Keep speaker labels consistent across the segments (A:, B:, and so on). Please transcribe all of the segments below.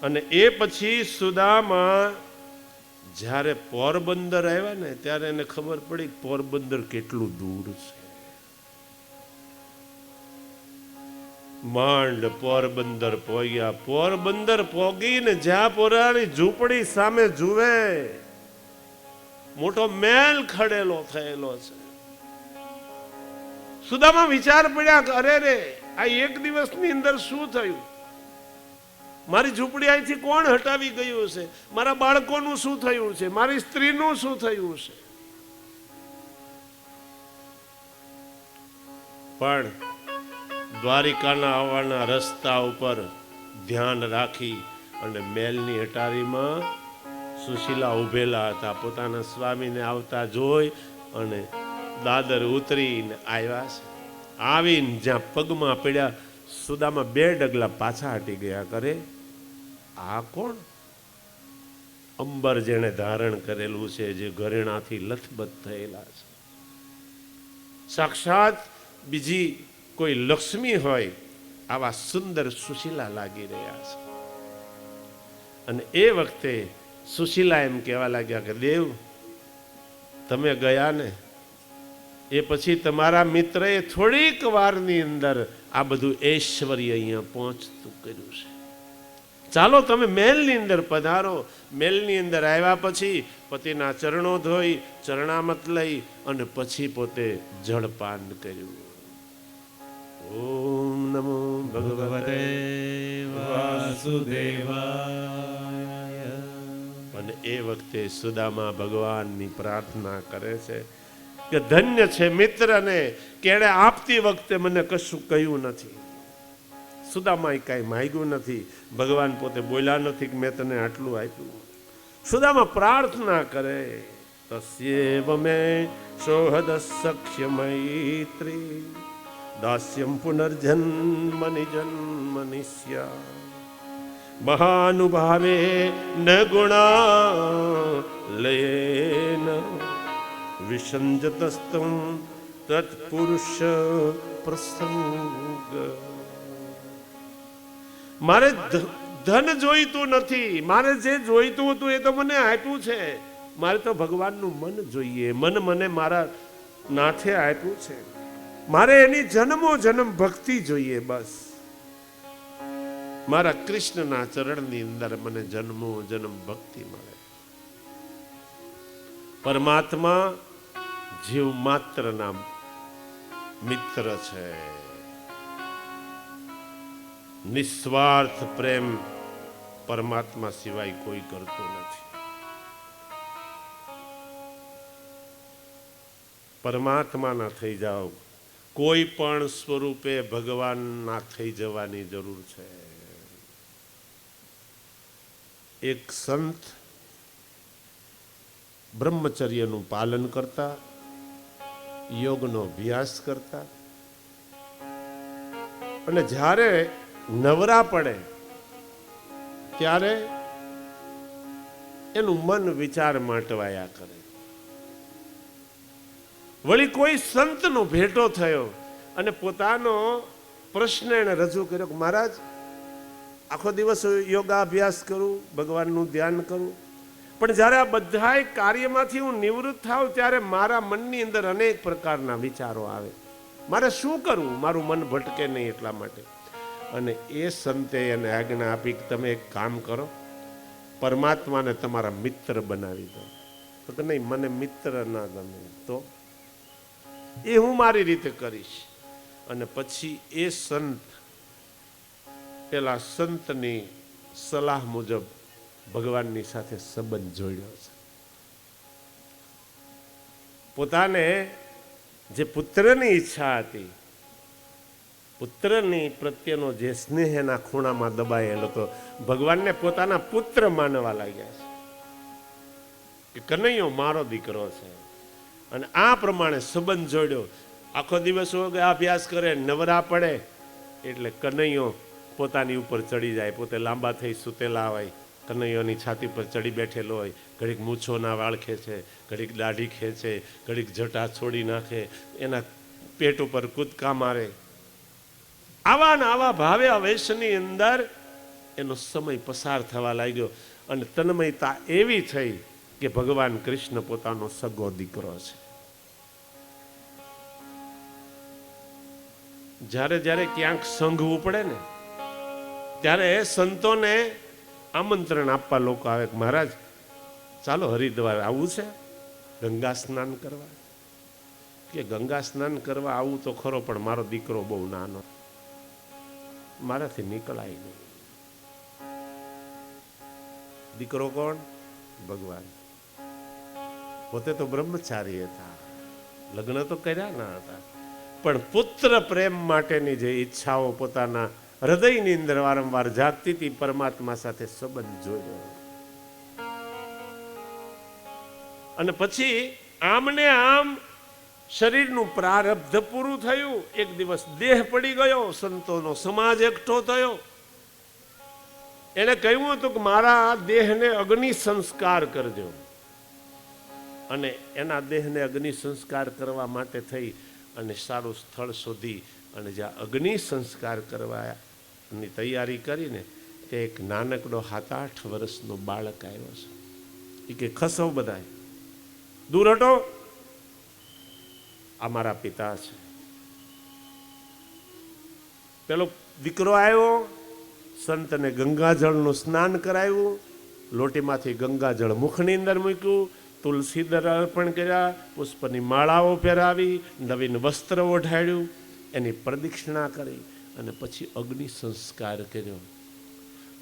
A: અને એ પછી સુદામા જ્યારે પોરબંદર આવ્યા ને ત્યારે એને ખબર પડી પોરબંદર કેટલું દૂર છે. માંડ પોરબંદર પોગ્યા. પોરબંદર પોગીને જ્યાં પોરાની ઝૂંપડી સામે જુએ મોટો મહેલ ખડેલો થયેલો છે. સુદામા વિચાર પડ્યા કે અરે રે આ એક દિવસની અંદર શું થયું? મારી ઝૂંપડી અહીંથી કોણ હટાવી ગયું છે? મારા બાળકોનું શું થયું છે? મારી સ્ત્રીનું શું થયું છે? પણ દ્વારિકાના આવવાના રસ્તા ઉપર ધ્યાન રાખી અને મહેલની અટારીમાં સુશીલા ઉભેલા હતા. પોતાના સ્વામીને આવતા જોઈ અને દાદર ઉતરીને આવ્યા છે. આવીને જ્યાં પગમાં પડ્યા સુદામા 2 ડગલા પાછા હટી ગયા. કરે આ કોણ? અંબર જેણે ધારણ કરેલું છે, જે ઘરેણાથી લથબથ થયેલા છે. સાક્ષાત બીજી કોઈ લક્ષ્મી હોય આવા સુંદર સુશીલા લાગી રહ્યા છે. અને એ વખતે સુશીલા એમ કહેવા લાગ્યા કે દેવ, તમે ગયા ને એ પછી તમારા મિત્રએ થોડીક વારની અંદર આ બધું ઐશ્વર્ય અહીંયા પહોંચતું કર્યું છે. ચાલો તમે મહેલની અંદર પધારો. મહેલની અંદર આવ્યા પછી પતિના ચરણો ધોઈ ચરણામત લઈ અને પછી પોતે જળપાન કર્યું. ઓમ નમો ભગવતે વાસુદેવાય. અને એ વખતે સુદામા ભગવાનની પ્રાર્થના કરે છે કે ધન્ય છે મિત્રને કે એણે આપતી વખતે મને કશું કહ્યું નથી. સુદામાએ કાંઈ માંગ્યું નથી. ભગવાન પોતે બોલ્યા નથી કે મેં તને આટલું આપ્યું. સુદામા પ્રાર્થના કરે તસ્યેવ મે સોહદ સખ્ય મૈત્રી દાસ્યમ પુનર્જન્મનિ જન્મનિસ્યા મહાનુભાવે ન ગુણા લયેન વિસંજતસ્તમ તત્પુરુષ પ્રસંગ. મારે ધન જોઈતું નથી. મારે જે જોઈતું હતું એ તો મને આપ્યું છે. મારે તો ભગવાનનું મન જોઈએ. મન મને મારા નાથે આપ્યું છે. મારે એની જન્મો જન્મ ભક્તિ જોઈએ. બસ મારા કૃષ્ણના ચરણની અંદર મને જન્મો જન્મ ભક્તિ મળે. પરમાત્મા જીવ માત્રના મિત્ર છે. નિસ્વાર્થ પ્રેમ પરમાત્મા સિવાય કોઈ કરતો નથી. પરમાત્માના થઈ જાઓ. કોઈ પણ સ્વરૂપે ભગવાનના થઈ જવાની જરૂર છે. એક સંત બ્રહ્મચર્યનું પાલન કરતા, યોગનો અભ્યાસ કરતા, અને જ્યારે નવરા પડે ત્યારે એનું મન વિચાર માંટવાયા કરે. વળી કોઈ સંતનો ભેટો થયો અને પોતાનો પ્રશ્ન એને રજૂ કર્યો કે મહારાજ, આખો દિવસ યોગાભ્યાસ કરું, ભગવાનનું ધ્યાન કરું, પણ જ્યારે આ બધા કાર્યમાંથી હું નિવૃત્ત થાઉં ત્યારે મારા મનની અંદર અનેક પ્રકારના વિચારો આવે. મારે શું કરવું? મારું મન ભટકે નહીં એટલા માટે. અને એ સંતે એને આજ્ઞા આપી કે તમે એક કામ કરો, પરમાત્માને તમારા મિત્ર બનાવી દો. તો કે નહીં, મને મિત્ર ના ગમે. તો એ હું મારી રીતે કરીશ. અને પછી એ સંત પેલા સંતની સલાહ મુજબ ભગવાનની સાથે સંબંધ જોડ્યો છે. પોતાને જે પુત્રની ઈચ્છા હતી, પુત્રની પ્રત્યેનો જે સ્નેહ એના ખૂણામાં દબાયેલો હતો, ભગવાનને પોતાના પુત્ર માનવા લાગ્યા છે કે કનૈયો મારો દીકરો છે. અને આ પ્રમાણે સંબંધ જોડ્યો. આખો દિવસ અભ્યાસ કરે, નવરા પડે એટલે કનૈયો પોતાની ઉપર ચડી જાય. પોતે લાંબા થઈ સૂતેલા હોય, કનૈયોની છાતી પર ચડી બેઠેલો હોય. ઘડીક મૂછોના વાળ ખેંચે, ઘડીક દાઢી ખેંચે, ઘડીક જટા છોડી નાખે, એના પેટ ઉપર કૂદકા મારે. આવા ને આવા ભાવે અવેશની અંદર એનો સમય પસાર થવા લાગ્યો અને તન્મયતા એવી થઈ કે ભગવાન કૃષ્ણ પોતાનો સગો દીકરો છે. જ્યારે જ્યારે ક્યાંક સંઘ ઉપડે ને ત્યારે સંતોને આમંત્રણ આપવા લોકો આવે કે મહારાજ ચાલો હરિદ્વાર આવવું છે ગંગા સ્નાન કરવા. કે ગંગા સ્નાન કરવા આવું તો ખરો પણ મારો દીકરો બહુ નાનો, મારાથી નીકળાય નહીં. દીકરો કોણ? ભગવાન. પોતે તો બ્રહ્મચારી હતા, લગ્ન તો કર્યા ના હતા, પણ પુત્ર પ્રેમ માટેની જે ઈચ્છાઓ પોતાના હૃદયની અંદર વારંવાર જાગતી હતી, પરમાત્મા સાથે સંબંધ જોયો. અને પછી આમને આમ શરીરનું પ્રારબ્ધ પૂરું થયું. એક દિવસ દેહ પડી ગયો, સંતોનો સમાજ એકઠો થયો. એને કહ્યું હતું કે મારા દેહને અગ્નિ સંસ્કાર કરજો. અને એના દેહને અગ્નિ સંસ્કાર કરવા માટે થઈ અને સારું સ્થળ શોધી અને જ્યાં અગ્નિ સંસ્કાર કરવાની તૈયારી કરીને તે એક નાનકડો 7-8 વર્ષનો બાળક આવ્યો છે. એ કે ખસો બધાય દૂર હટો, આ મારા પિતા છે. પેલો દીકરો આવ્યો, સંતને ગંગાજળનું સ્નાન કરાવ્યું, લોટીમાંથી ગંગાજળ મુખની અંદર મૂક્યું, તુલસી દળ અર્પણ કર્યા, પુષ્પની માળાઓ પહેરાવી, નવીન વસ્ત્ર ઓઢાડ્યું, એની પ્રદક્ષિણા કરી અને પછી અગ્નિ સંસ્કાર કર્યો.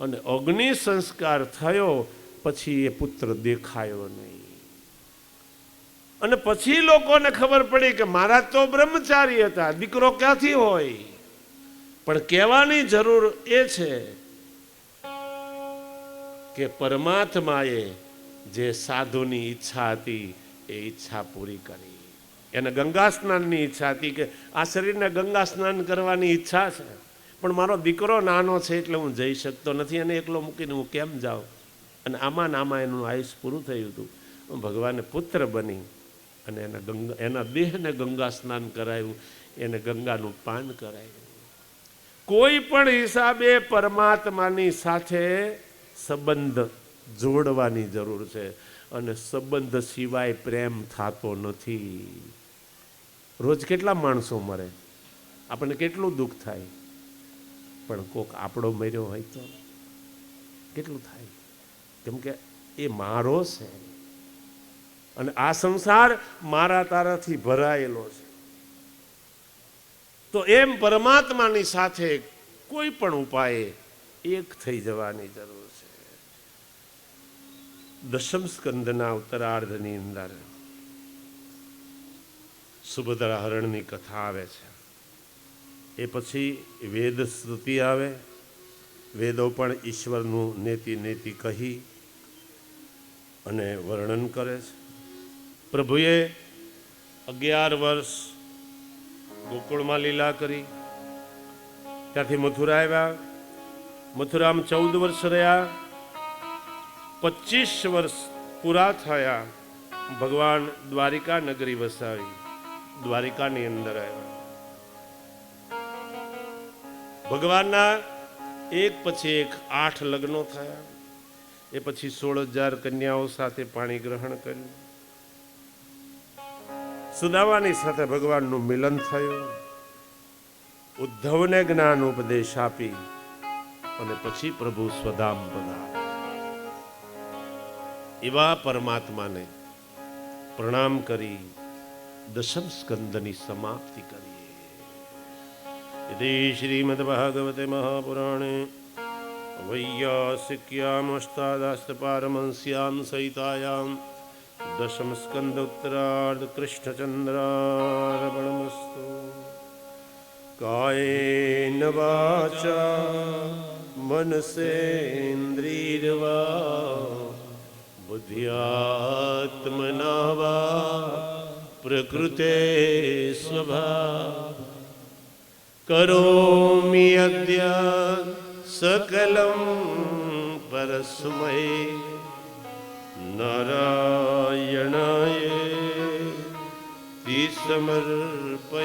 A: અને અગ્નિ સંસ્કાર થયો પછી એ પુત્ર દેખાયો નહીં. અને પછી લોકોને ખબર પડી કે મારા તો બ્રહ્મચારી હતા, દીકરો ક્યાંથી હોય? પણ કહેવાની જરૂર એ છે કે પરમાત્માએ જે સાધુની ઈચ્છા હતી એ ઈચ્છા પૂરી કરી. એને ગંગા સ્નાનની ઈચ્છા હતી કે આ શરીરને ગંગા સ્નાન કરવાની ઈચ્છા છે, પણ મારો દીકરો નાનો છે એટલે હું જઈ શકતો નથી, અને એકલો મૂકીને હું કેમ જાઉં? અને આમાં એનું આયુષ પૂરું થયું હતું. ભગવાને પુત્ર બની અને એના દેહને ગંગા સ્નાન કરાયું, એને ગંગાનું પાન કરાયું. કોઈ પણ હિસાબે પરમાત્માની સાથે સંબંધ જોડવાની જરૂર છે, અને સંબંધ સિવાય પ્રેમ થતો નથી. રોજ કેટલા માણસો મરે, આપણને કેટલું દુઃખ થાય, પણ કોક આપણો મર્યો હોય તો કેટલું થાય, કેમ કે એ મારો છે અને આ સંસાર મારા તારાથી ભરાયેલો છે. તો એમ પરમાત્માની સાથે કોઈ પણ ઉપાયે એક થઈ જવાની જરૂર છે. દશમ સ્કંદના ઉત્તરાર્ધની અંદર સુભદ્રા હરણની કથા આવે છે. એ પછી વેદ સ્તુતિ આવે. વેદો પણ ઈશ્વરનું નેતિ નેતિ કહી અને વર્ણન કરે છે. પ્રભુએ 11 વર્ષ ગોકુળમાં લીલા કરી, ત્યાંથી મથુરા આવ્યા. મથુરામાં 14 વર્ષ રહ્યા. 25 વર્ષ પૂરા થયા, ભગવાન દ્વારિકા નગરી વસાવી, દ્વારિકાની અંદર આવ્યા. ભગવાનના એક પછી એક 8 લગ્નો થયા. એ પછી 16,000 કન્યાઓ સાથે પાણી ગ્રહણ કર્યું. સુદામાની સાથે ભગવાનનું મિલન થયું. ઉદ્ધવને જ્ઞાન ઉપદેશ આપી અને પછી પ્રભુ સ્વધામ પધાર્યા. એવા પરમાત્માને પ્રણામ કરી દશમ સ્કંદની સમાપ્તિ કરીએ. ઇતિ શ્રીમદ ભાગવતે મહાપુરાણે વૈયાસિક્યામ અષ્ટાદશપારમહંસ્યામ સહિતાયામ દશમ સ્કંદ ઉત્તરાર્ધ કૃષ્ણચંદ્રાર્પણમસ્તુ. કાયેન વાચા મનસેન્દ્રિયર્વા બુદ્ધ્યાત્મના વા પ્રકૃતે સ્વભાવ કરોમિ અદ્ય સકલં પરસ્મૈ નારાયણાય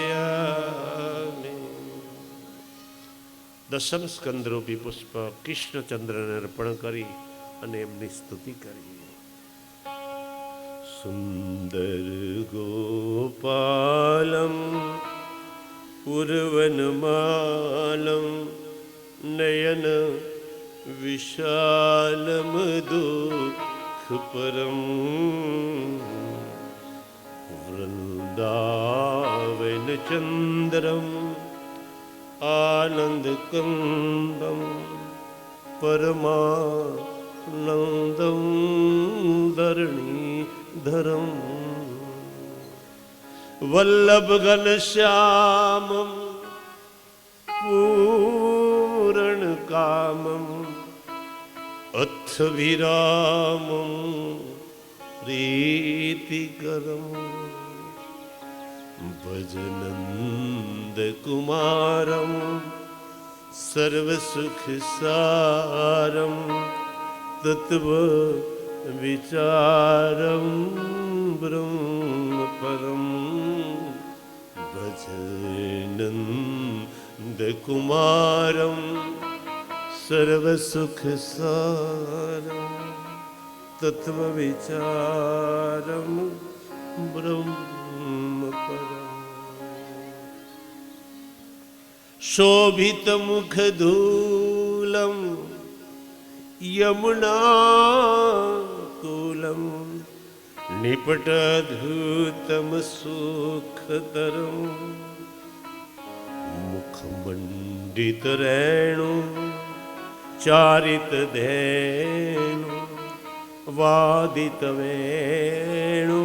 A: સમર્પયામિ. દશમ સ્કંદ રૂપી પુષ્પ કૃષ્ણચંદ્રને અર્પણ કરી અને એમની સ્તુતિ કરી. સુંદર ગોપાલમ પૂર્વનમાલમ નયન વિશાલમ દુઃખપરમ વૃંદાવન ચંદ્રમ આનંદકંદમ પરમાનંદમ ધરણીધરમ વલ્લભ ઘનશ્યામમ પૂરણ કામમ અથ વિરામમ પ્રીતિકરમ ભજનંદ કુમારમ સર્વસુખ સારમ તત્વ વિચારમ બ્રહ્મ પરમ ભજનંદ કુમારમ સર્વસુખ સારમ તત્વ વિચારમ બ્રહ્મ પરમ શોભિત મુખ ધૂલમ યમુનાકુલમ નિપટધૂતમ સુખતરમ મુખમંડિત રેણુ ચારિત ધેનુ વાદિત વેણુ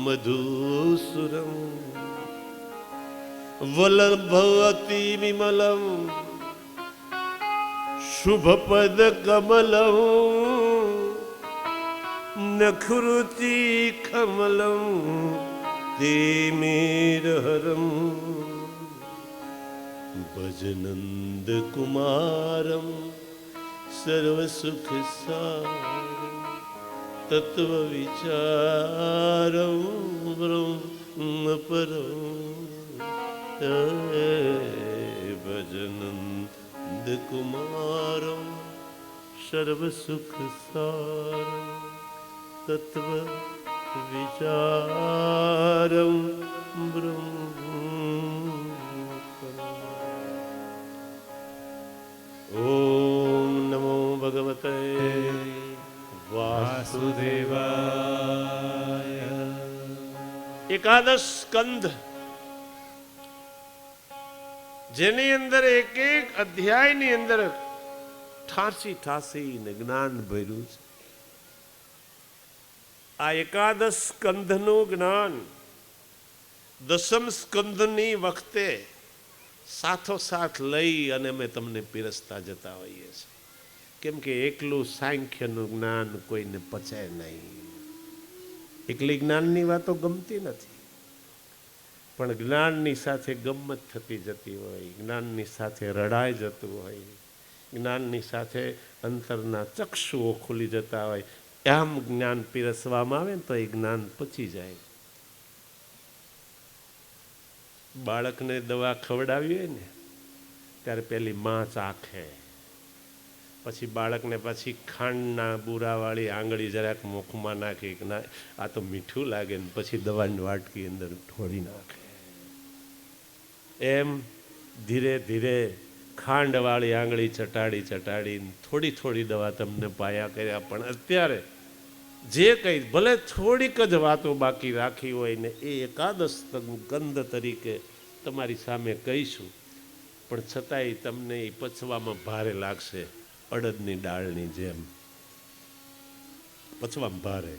A: મધુસુરમ વલ્લભવતિ વિમલમ શુભપદ કમલમ નખરુચિ કમલમ તેમેરહરમ ભજનંદ કુમારમ સર્વસુખ સારમ તત્વ વિચારમ બ્રહ્મ પરમ ભજનંદ કુમારમ સર્વસુખ સારમ તત્વ વિચારમ બ્રહ્મ પરમ. ઓમ નમો ભગવતે વાસુદેવાય. એકાદશ સ્કંધ જેની અંદર એક એક અધ્યાયની અંદર ઠાસી ને જ્ઞાન ભર્યું છે. આ એકાદશ સ્કંધનું જ્ઞાન દશમ સ્કંધની વખતે સાથોસાથ લઈ અને અમે તમને પીરસતા જતા હોઈએ છીએ. કેમ કે એકલું સાંખ્યનું જ્ઞાન કોઈને પચે નહીં. એકલી જ્ઞાનની વાતો ગમતી નથી, પણ જ્ઞાનની સાથે ગમ્મત થતી જતી હોય, જ્ઞાનની સાથે રડાઈ જતું હોય, જ્ઞાનની સાથે અંતરના ચક્ષુઓ ખુલી જતા હોય, આમ જ્ઞાન પીરસવામાં આવે ને તો એ જ્ઞાન પચી જાય. બાળકને દવા ખવડાવી હોય ને ત્યારે પેલી માં ચાખે, પછી બાળકને પછી ખાંડના બુરાવાળી આંગળી જરાક મુખમાં નાખી કે ના આ તો મીઠું લાગે ને પછી દવાની વાટકી અંદર ઢોળી નાખે. એમ ધીરે ધીરે ખાંડવાળી આંગળી ચટાડી થોડી થોડી દવા તમને પાયા કર્યા. પણ અત્યારે જે કંઈ ભલે થોડીક જ વાતો બાકી રાખી હોય ને એ એકાદશ સ્કંધ તરીકે તમારી સામે કહીશું, પણ છતાંય તમને એ પચવામાં ભારે લાગશે. અડદની દાળની જેમ પચવામાં ભારે,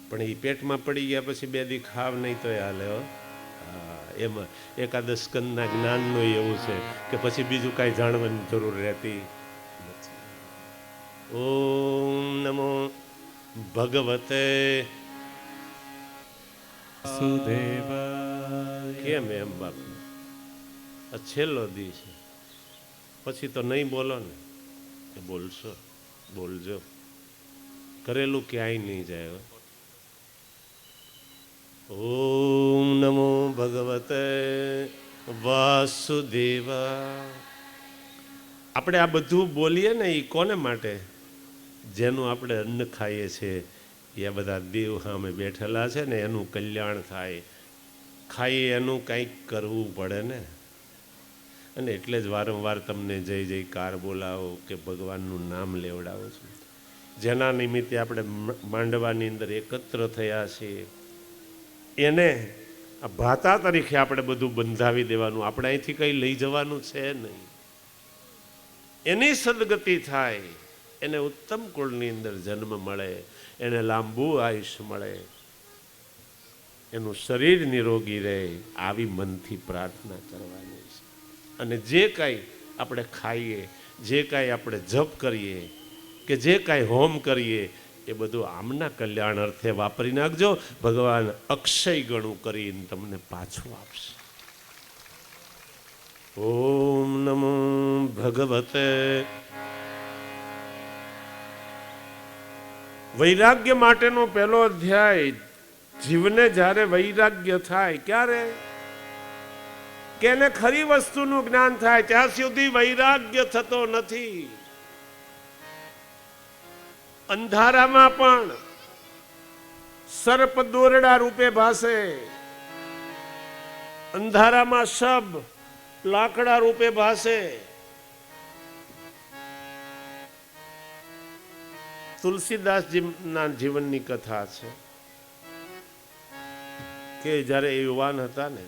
A: પણ એ પેટમાં પડી ગયા પછી બે દી ખાવ નહીં તો હાલે. એમાં એકાદશ સ્કંદના જ્ઞાનનું એવું છે કે પછી બીજું કાંઈ જાણવાની જરૂર રહેતી નથી. ઓમ નમો ભગવતે વાસુદેવાય. કેમ એમ બાપુ, આ છેલ્લો દી છે, પછી તો નહીં બોલો ને. બોલશો, બોલજો, કરેલું ક્યાંય નહીં જાય. ઓમ નમો ભગવતે વાસુદેવ. આપણે આ બધું બોલીએ ને એ કોને માટે? જેનું આપણે અન્ન ખાઈએ છીએ એ બધા દેવ સામે બેઠેલા છે ને, એનું કલ્યાણ થાય. ખાઈએ એનું કંઈક કરવું પડે ને. અને એટલે જ વારંવાર તમને જય જયકાર બોલાવો કે ભગવાનનું નામ લેવડાવો છું. જેના નિમિત્તે આપણે માંડવાની અંદર એકત્ર થયા છીએ એને આ ભાતા તરીકે આપણે બધું બંધાવી દેવાનું. આપણે અહીંથી કંઈ લઈ જવાનું છે નહીં. એની સદગતિ થાય, એને ઉત્તમ કુળની અંદર જન્મ મળે, એને લાંબુ આયુષ્ય મળે, એનું શરીર નિરોગી રહે, આવી મનથી પ્રાર્થના કરવાની છે. અને જે કાંઈ આપણે ખાઈએ, જે કાંઈ આપણે જપ કરીએ કે જે કાંઈ હોમ કરીએ એ બધું આમના કલ્યાણ અર્થે વાપરી નાખજો. ભગવાન અક્ષય ગણું કરીને તમને પાછું આપશે. ઓમ નમો ભગવતે. વૈરાગ્ય માટેનો પહેલો અધ્યાય. જીવને જ્યારે વૈરાગ્ય થાય, ક્યારે? કે એને ખરી વસ્તુનું જ્ઞાન થાય ત્યાં સુધી વૈરાગ્ય થતો નથી. અંધારામાં પણ સર્પ દોરડા રૂપે ભાસે, અંધારામાં શબ લાકડા રૂપે ભાસે. તુલસીદાસજીના જીવનની કથા છે કે જ્યારે એ યુવાન હતા ને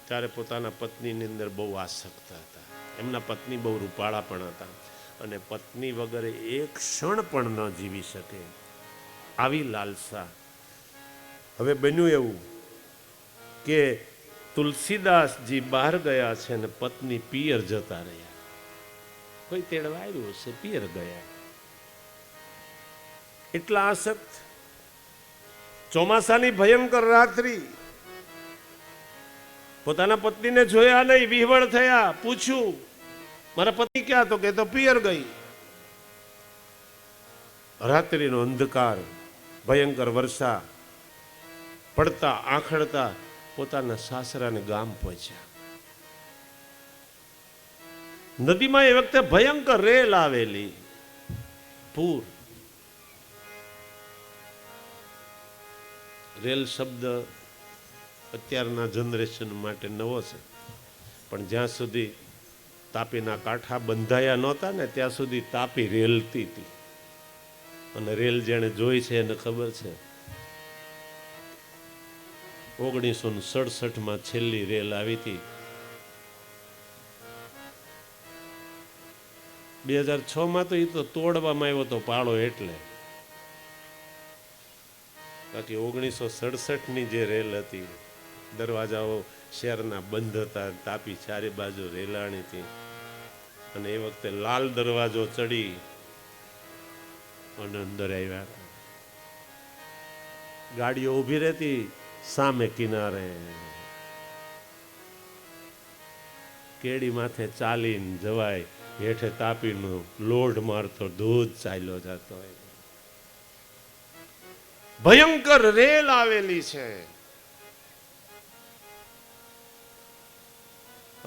A: ત્યારે પોતાના પત્નીની અંદર બહુ આસક્ત હતા. એમના પત્ની બહુ રૂપાળા પણ હતા અને પત્ની વગર એક ક્ષણ પણ ન જીવી શકે આવી લાલસા. હવે બન્યું એવું કે તુલસીદાસજી બહાર ગયા છે અને પત્ની પિયર જતા રહ્યા. કોઈ તેડવા આવ્યું હશે, પિયર ગયા. એટલા આસક્ત. ચોમાસાની ભયંકર રાત્રિ. પોતાના પત્નીને જોયા નહીં, વિહવળ થયા. પૂછ્યું મારા પતિ ક્યાં? તો કે તો પિયર ગઈ. રાત્રિનો અંધકાર, ભયંકર વર્ષા પડતા આખડતા પોતાના સાસરાને ગામ પહોંચ્યા. નદીમાં એ વખતે ભયંકર રેલ આવેલી, પૂર. રેલ શબ્દ અત્યારના જનરેશન માટે નવો છે, પણ જ્યાં સુધી તાપીના કાંઠા બંધાયા નહોતા ને ત્યાં સુધી તાપી રેલતી હતી. અને રેલ જેણે જોઈ છે એને ખબર છે. 1967માં છેલ્લી રેલ આવી હતી. 2006માં તો એ તો તોડવામાં આવ્યો હતો પાળો એટલે. બાકી 1967ની જે રેલ હતી, દરવાજાઓ શહેરના બંધ હતા, તાપી ચારે બાજુ રેલાણી હતી. અને એ વખતે લાલ દરવાજો ચડી અને અંદર આવ્યા. ગાડીઓ ઊભી રહેતી સામે કિનારે. કેડી માથે ચાલીને જવાય, હેઠે તાપીનો લોઢ મારતો ધોધ ચાલ્યો જતો હોય. ભયંકર રેલ આવેલી છે.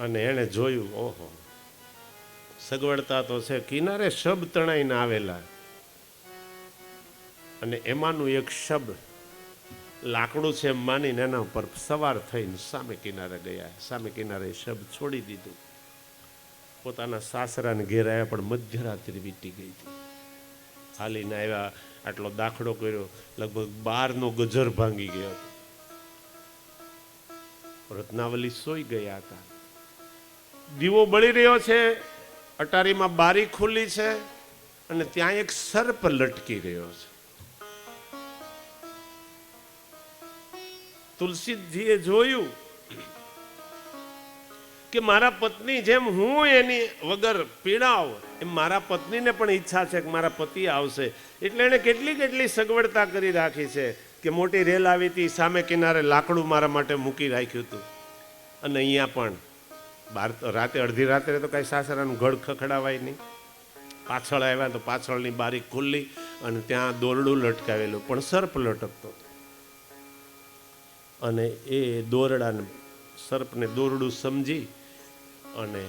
A: અને એને જોયું, ઓહો, સગવડતા તો છે, કિનારે શબ તણાઈને આવેલા. અને એમાંનું એક શબ લાકડું છે એમ માનીને એના ઉપર સવાર થઈને સામે કિનારે ગયા. સામે કિનારે શબ છોડી દીધું. પોતાના સાસરાને ઘેર આવ્યા, પણ મધ્યરાત્રિ વીતી ગઈ હતી. હાલીને આવ્યા, આટલો દાખલો કર્યો, લગભગ 12નો ગજર ભાંગી ગયો. રત્નાવલી સોઈ ગયા હતા. દીવો બળી રહ્યો છે, અટારીમાં બારી ખુલ્લી છે અને ત્યાં એક સર્પ લટકી રહ્યો છે. તુલસીજીએ જોયું કે મારા પત્ની જેમ હું એની વગર પીડાવ એમ મારા પત્નીને પણ ઈચ્છા છે કે મારા પતિ આવશે. એટલે એને કેટલી કેટલી સગવડતા કરી રાખી છે કે મોટી રેલ આવી હતી, સામે કિનારે લાકડું મારા માટે મૂકી રાખ્યું હતું. અને અહીંયા પણ રાતે અડધી રાત્રે તો કાંઈ સાસરાનું ઘડ ખખડાવાય નહીં. પાછળ આવ્યા તો પાછળની બારી ખુલ્લી અને ત્યાં દોરડું લટકાવેલું, પણ સર્પ લટકતો. અને એ દોરડાને સર્પને દોરડું સમજી અને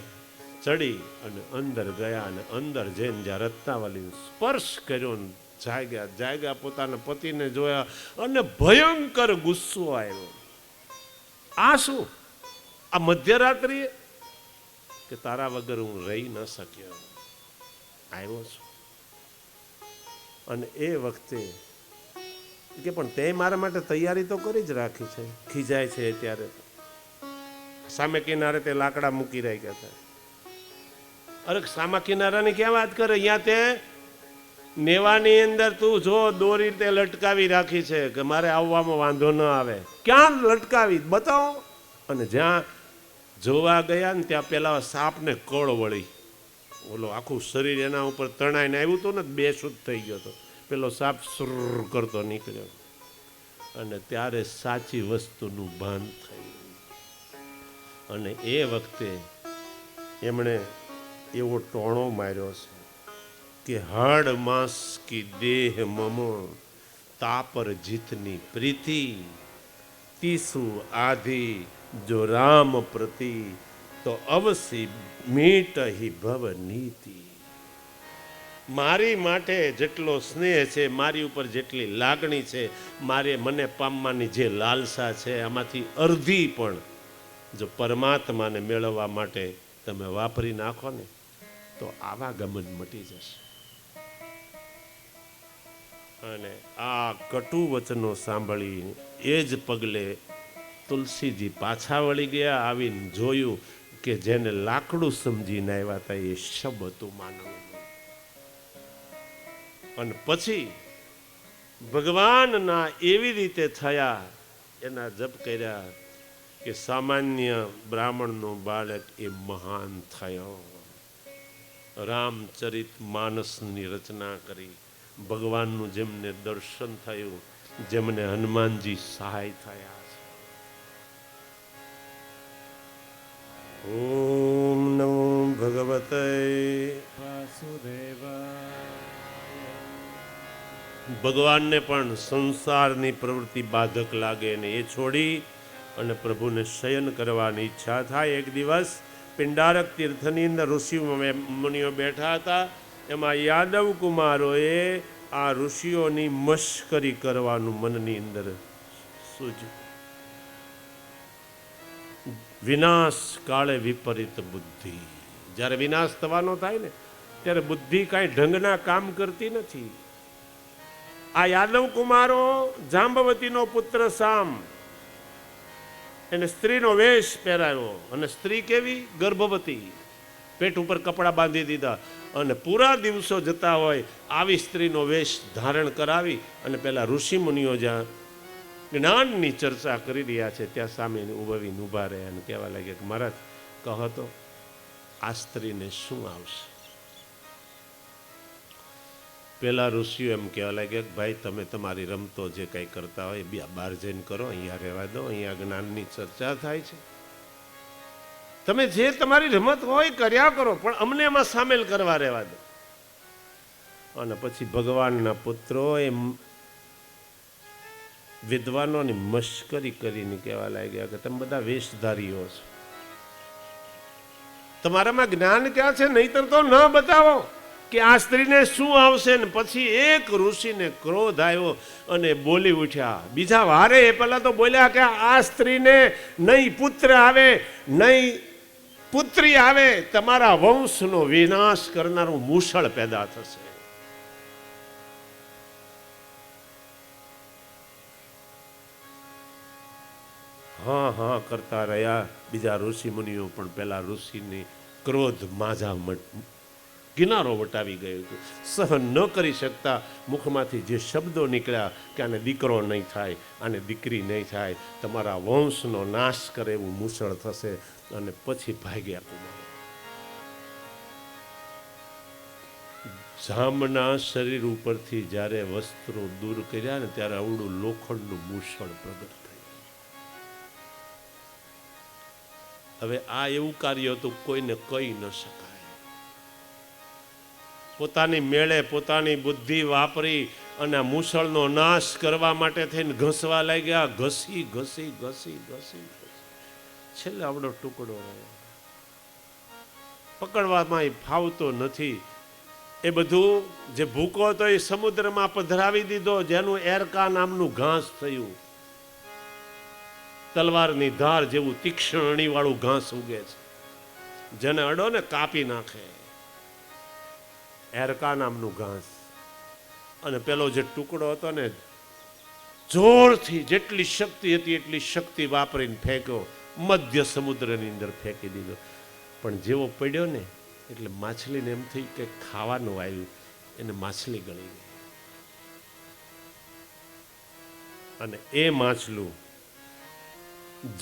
A: ચડી અને અંદર ગયા અને અંદર જઈને જ્યાં રત્નાવલીને સ્પર્શ કર્યો ને જાગ્યા પોતાના પતિને જોયા અને ભયંકર ગુસ્સો આવ્યો. આ શું? આ મધ્યરાત્રિએ કે તારા વગર હું રહી ન શક્યો, આવ્યો છું. અને એ વખતે કે પણ તે મારા માટે તૈયારી તો કરી જ રાખી છે. ખીજાય છે ત્યારે સામે કિનારે તે લાકડા મૂકી રાખ્યા હતા. અરે સામા કિનારાની ક્યાં વાત કરે? અહીંયા તે નેવાની અંદર તું જો દોરી તે લટકાવી રાખી છે કે મારે આવવામાં વાંધો ન આવે. ક્યાં લટકાવી બતાવો. અને જ્યાં જોવા ગયા ને ત્યાં પેલા સાપને કળ વળી, ઓલો આખું શરીર એના ઉપર તણાઈને આવ્યું હતું ને, બેશુદ્ધ થઈ ગયો હતો. પેલો સાપ સુર કરતો નીકળ્યો અને ત્યારે સાચી વસ્તુનું ભાન થયું. અને એ વખતે એમણે એવો ટોણો માર્યો છે કે હાડ માંસ કી દેહ મમ તાપર જીતની પ્રીતિ તીસુ આધી જો રામ પ્રતિ તો અવસી મીટ હિ ભવ નીતિ. મારી માટે જેટલો સ્નેહ છે, મારી ઉપર જેટલી લાગણી છે, મને પામવાની જે લાલસા છે, આમાંથી અડધી પણ જો પરમાત્માને મેળવવા માટે તમે વાપરી નાખો ને તો આવા ગમન મટી જશે. અને આ કટુ વચનો સાંભળી એ જ પગલે તુલસીજી પાછા વળી ગયા. આવીને જોયું કે જેને લાકડું સમજીને આવ્યા હતા એ શબ હતું માનવ. અને પછી ભગવાનના એવી રીતે થયા, એના જપ કર્યા કે સામાન્ય બ્રાહ્મણનો બાળક એ મહાન થયો. રામચરિત માનસની રચના કરી, ભગવાનનું જેમને દર્શન થયું, જેમને હનુમાનજી સહાય થયા છે. ઓમ નમો ભગવતે વાસુદેવાય. ભગવાનને પણ સંસારની પ્રવૃત્તિ બાધક લાગે ને એ છોડી અને પ્રભુને શયન કરવાની ઈચ્છા થાય. એક દિવસ પિંડારક તીર્થની અંદર ઋષિ મુનિઓ બેઠા હતા. એમાં યાદવ કુમારોએ આ ઋષિઓની મશ્કરી કરવાનું મનની અંદર સૂઝ્યું. વિનાશ કાળે વિપરીત બુદ્ધિ. જ્યારે વિનાશ થવાનો થાય ને ત્યારે બુદ્ધિ કાંઈ ઢંગના કામ કરતી નથી. આ યાદવ કુમારો જાંબવતીનો પુત્ર સામ, એને સ્ત્રીનો વેશ પહેરાવ્યો. અને સ્ત્રી કેવી? ગર્ભવતી. પેટ ઉપર કપડાં બાંધી દીધા અને પૂરા દિવસો જતા હોય આવી સ્ત્રીનો વેશ ધારણ કરાવી અને પેલા ઋષિ મુનિઓ જ્યાં જ્ઞાનની ચર્ચા કરી રહ્યા છે ત્યાં સામે ઉભવીને ઊભા રહ્યા અને કહેવા લાગ્યા કે મહારાજ કહો તો આ સ્ત્રીને શું આવશે? પેલા ઋષિઓ એમ કહેવા લાગ્યા કે ભાઈ તમે તમારી રમતો જે કંઈ કરતા હોય બહાર જઈને કરો, અહીંયા રહેવા દો, અહીંયા જ્ઞાનની ચર્ચા થાય છે. તમે જે તમારી રમત હોય કર્યા કરો, પણ અમને એમાં સામેલ કરવા રહેવા દો. અને પછી ભગવાનના પુત્રો એમ વિદ્વાનોની મશ્કરી કરીને કહેવા લાગ્યા કે તમે બધા વેશધારીઓ છો, તમારામાં જ્ઞાન ક્યાં છે? નહીતર તો ન બતાવો કે આ સ્ત્રીને શું આવશે. ને પછી એક ઋષિને ક્રોધ આવ્યો અને બોલી ઉઠ્યા. બીજા વારે એ પહેલા તો બોલ્યા કે આ સ્ત્રીને નહીં પુત્ર આવે નહીં પુત્રી આવે, તમારા વંશનો વિનાશ કરનારું મૂષળ પેદા થશે. હા હા કરતા રહ્યા બીજા ઋષિ મુનિઓ, પણ પેલા ઋષિની ક્રોધ માજા કિનારો વટાવી ગયો હતો. સહન ન કરી શકતા મુખમાંથી જે શબ્દો નીકળ્યા કે આને દીકરો નહીં થાય, આને દીકરી નહીં થાય, તમારા વંશનો નાશ કરે એવું મૂષળ થશે. અને પછી ભાગ્યા કુમાર. જામના શરીર ઉપરથી જ્યારે વસ્ત્રો દૂર કર્યા ને ત્યારે અવળું લોખંડનું મૂષળ પ્રગટ થયું. હવે આ એવું કાર્ય હતું કોઈને કહી ન શકાય. પોતાની મેળે પોતાની બુદ્ધિ વાપરી અને આ મૂષળનો નાશ કરવા માટે થઈને ઘસવા લાગ્યા. ઘસી ઘસી ઘસી ઘસી છેલ્લે આવડો ટુકડો રહ્યો. પકડવામાં ફાવતો નથી. એ બધું જે ભૂકો હતો એ સમુદ્રમાં પધરાવી દીધો, જેનું એરકા નામનું ઘાસ થયું. તલવારની ધાર જેવું તીક્ષ્ણ અણીવાળું ઘાસ ઉગે છે, જેને અડો ને કાપી નાખે. એરકા નામનું ઘાસ. અને પેલો જે ટુકડો હતો ને, જોરથી જેટલી શક્તિ હતી એટલી શક્તિ વાપરીને ફેંક્યો, મધ્ય સમુદ્રની અંદર ફેંકી દીધો. પણ જેવો પડ્યો ને એટલે માછલીને એમ થઈ કે ખાવાનું આવ્યું, એને માછલી ગળી ગઈ. અને એ માછલું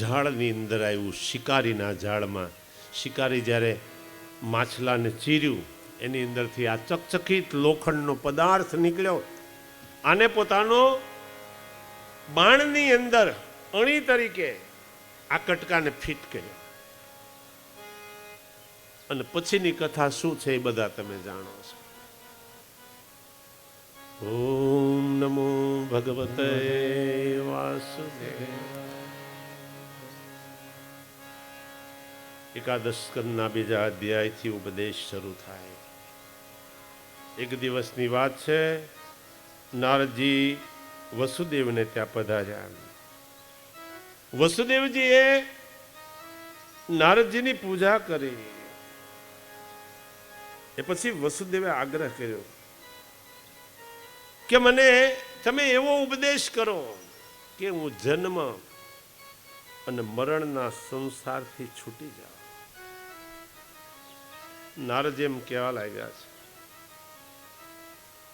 A: ઝાડની અંદર આવ્યું, શિકારીના ઝાડમાં. શિકારી જ્યારે માછલાને ચીર્યું, એની અંદરથી આ ચકચકિત લોખંડનો પદાર્થ નીકળ્યો. આને પોતાનો બાણની અંદર અણી તરીકે આ કટકાને ફિટ કર્યો. અને પછીની કથા શું છે એ બધા તમે જાણો છો. ઓમ નમો ભગવતે વાસુદેવ. એકાદશ સ્કંદના બીજા અધ્યાયથી ઉપદેશ શરૂ થાય. એક દિવસની વાત છે. નારદજી વસુદેવને ત્યાં પધાર્યા. વસુદેવજીએ નારદજીની પૂજા કરી. એ પછી વસુદેવે આગ્રહ કર્યો કે મને તમે એવો ઉપદેશ કરો કે હું જન્મ અને મરણના સંસારથી છૂટી જાઉં. નારદ એમ કહેવા લાગ્યા છે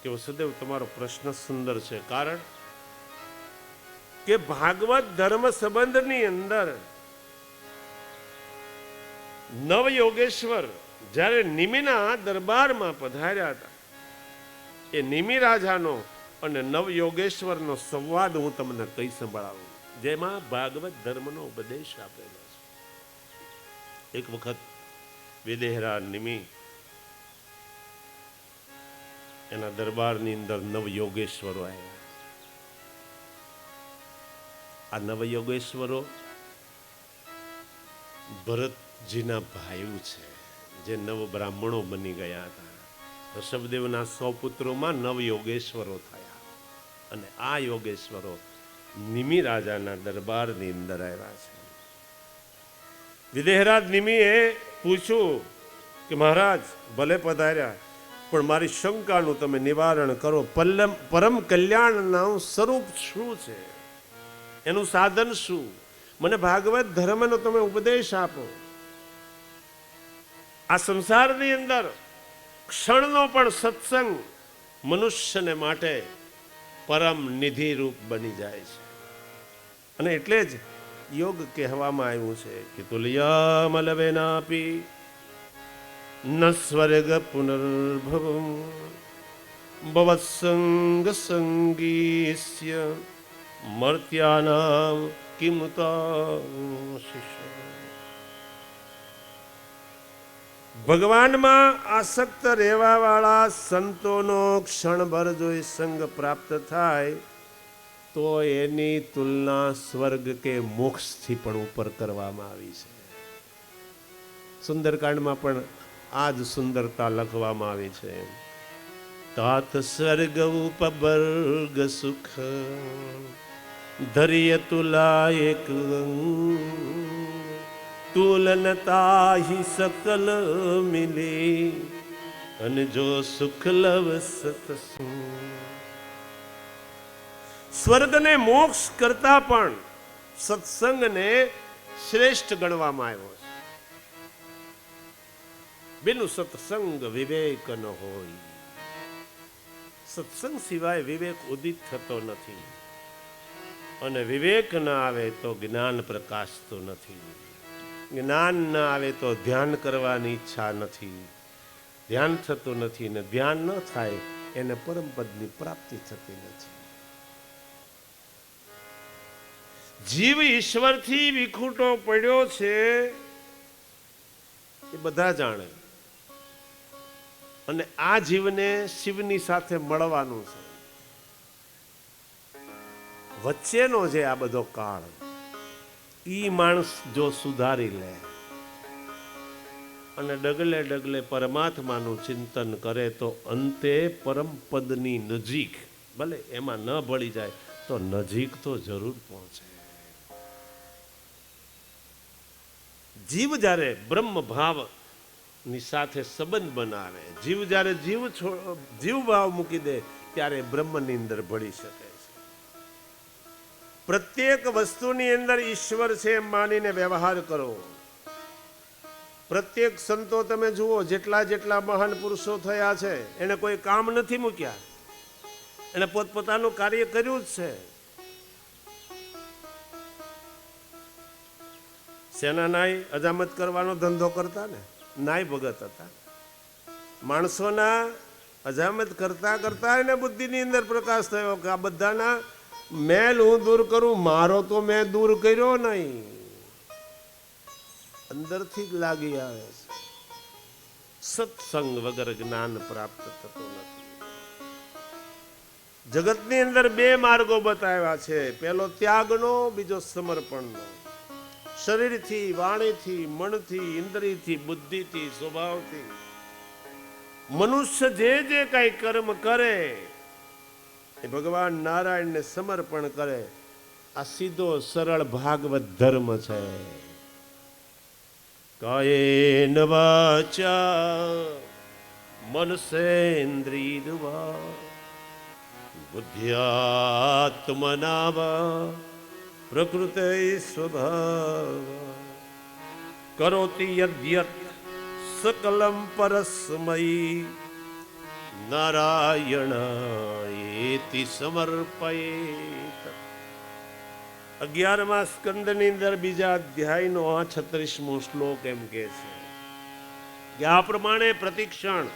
A: કે વસુદેવ, તમારો પ્રશ્ન સુંદર છે. કારણ કે ભાગવત ધર્મ સંબંધની અંદર નવયોગેશ્વર જ્યારે નિમિના દરબારમાં પધાર્યા હતા, એ નિમિ રાજાનો અને નવયોગેશ્વરનો સંવાદ હું તમને કહી સંભળાવું, જેમાં ભાગવત ધર્મનો ઉપદેશ આપેલો છે. એક વખત વિદેહરા નિમિ એના દરબારની અંદર નવયોગેશ્વરો આવ્યા. આ નવયોગેશ્વરો ભરતજીના ભાઈઓ છે, જે નવ બ્રાહ્મણો બની ગયા હતા. ઋષભદેવના 100 પુત્રોમાં નવયોગેશ્વરો થયા. અને આ યોગેશ્વરો નિમિ રાજાના દરબારની અંદર આવ્યા છે. વિદેહરાજ નિમિએ પૂછ્યું કે મહારાજ, ભલે પધાર્યા, પણ મારી શંકાનું તમે નિવારણ કરો. પરમ કલ્યાણનું સ્વરૂપ શું છે? એનું સાધન શું? મને ભાગવત ધર્મનો તમે ઉપદેશ આપો. આ સંસારની અંદર ક્ષણનો પણ સત્સંગ મનુષ્યને માટે પરમ નિધિ રૂપ બની જાય છે. અને એટલે જ યોગ કહેવામાં આવ્યું છે કે તુલ્યામલવેનાપી ન સ્વર્ગ પુનર્ભવમ ભવત્સંગ સંગીસ્ય મર્ત્યાનામ કિમુતા શિષ્ય. ભગવાનમાં આસક્ત રહેવા વાળા સંતોનો ક્ષણભર જો સંગ પ્રાપ્ત થાય તો એની તુલના સ્વર્ગ કે મોક્ષથી પણ ઉપર કરવામાં આવી છે. સુંદરકાંડમાં પણ આ જ સુંદરતા લખવામાં આવી છે. તાત સ્વર્ગ ઉપબર્ગ સુખ ધૈર્ય તુલા એક તુલનતા હિ સકલ મિલી અને જો સુખ લવ સતસંગ. સ્વર્ગને મોક્ષ કરતા પણ સત્સંગને શ્રેષ્ઠ ગણવામાં આવ્યો છે. બિનુ સત્સંગ વિવેક ન હોય. સત્સંગ સિવાય વિવેક ઉદિત થતો નથી, અને વિવેક ના આવે તો જ્ઞાન પ્રકાશતું નથી. જ્ઞાન ના આવે તો ધ્યાન કરવાની ઈચ્છા નથી, ધ્યાન થતું નથી, ને ધ્યાન ન થાય એને પરમપદની પ્રાપ્તિ થતી નથી. જીવ ઈશ્વરથી વિખૂટો પડ્યો છે એ બધા જાણે, અને આ જીવને શિવની સાથે મળવાનું છે. વચ્ચેનો જે આ બધો કાળ ઈ માણસ જો સુધારી લે અને ડગલે ડગલે પરમાત્માનું ચિંતન કરે તો અંતે પરમ પદની નજીક, ભલે એમાં ન ભળી જાય તો નજીક તો જરૂર પહોંચે. જીવ જ્યારે બ્રહ્મ ભાવ ની સાથે સંબંધ બનાવે, જીવ જ્યારે જીવ ભાવ મૂકી દે ત્યારે બ્રહ્મની અંદર ભળી શકે છે. પ્રત્યેક વસ્તુની અંદર ઈશ્વર છે એમ માનીને વ્યવહાર કરો. પ્રત્યેક સંતો તમે જુઓ, જેટલા જેટલા મહાન પુરુષો થયા છે એને કોઈ કામ નથી મૂક્યા, એને પોતપોતાનું કાર્ય કર્યું જ છે. સેના નાય અજામત કરવાનો ધંધો કરતા ને, નાય ભગત હતા. માણસોના અજામત કરતા કરતા એને બુદ્ધિની અંદર પ્રકાશ થયો કે આ બધાના મેલ હું દૂર કરું, મારો તો મેં દૂર કર્યો નહીં, અંદરથી જ લાગી આવે છે. સત્સંગ વગર જ્ઞાન પ્રાપ્ત થતું નથી. જગતની અંદર બે માર્ગો બતાવ્યા છે, પેલો ત્યાગનો, બીજો સમર્પણનો. શરીરથી, વાણીથી, મનથી, ઇન્દ્રિયથી, બુદ્ધિથી, સ્વભાવથી મનુષ્ય જે જે કઈ કર્મ કરે એ ભગવાન નારાયણને સમર્પણ કરે. આ સીધો સરળ ભાગવત ધર્મ છે. કાયેન વાચા મનસેન્દ્રિયવા બુદ્ધ્યાત્મના વા પ્રકૃતે સ્વભાવ કરોતિ યદ્યત સકલમ પરસ્મયી નારાયણાયેતિ સમર્પયેત. 11મા સ્કંદની અંદર બીજા અધ્યાયનો 36મો શ્લોક એમ કહે છે કે આ પ્રમાણે પ્રતિક્ષણ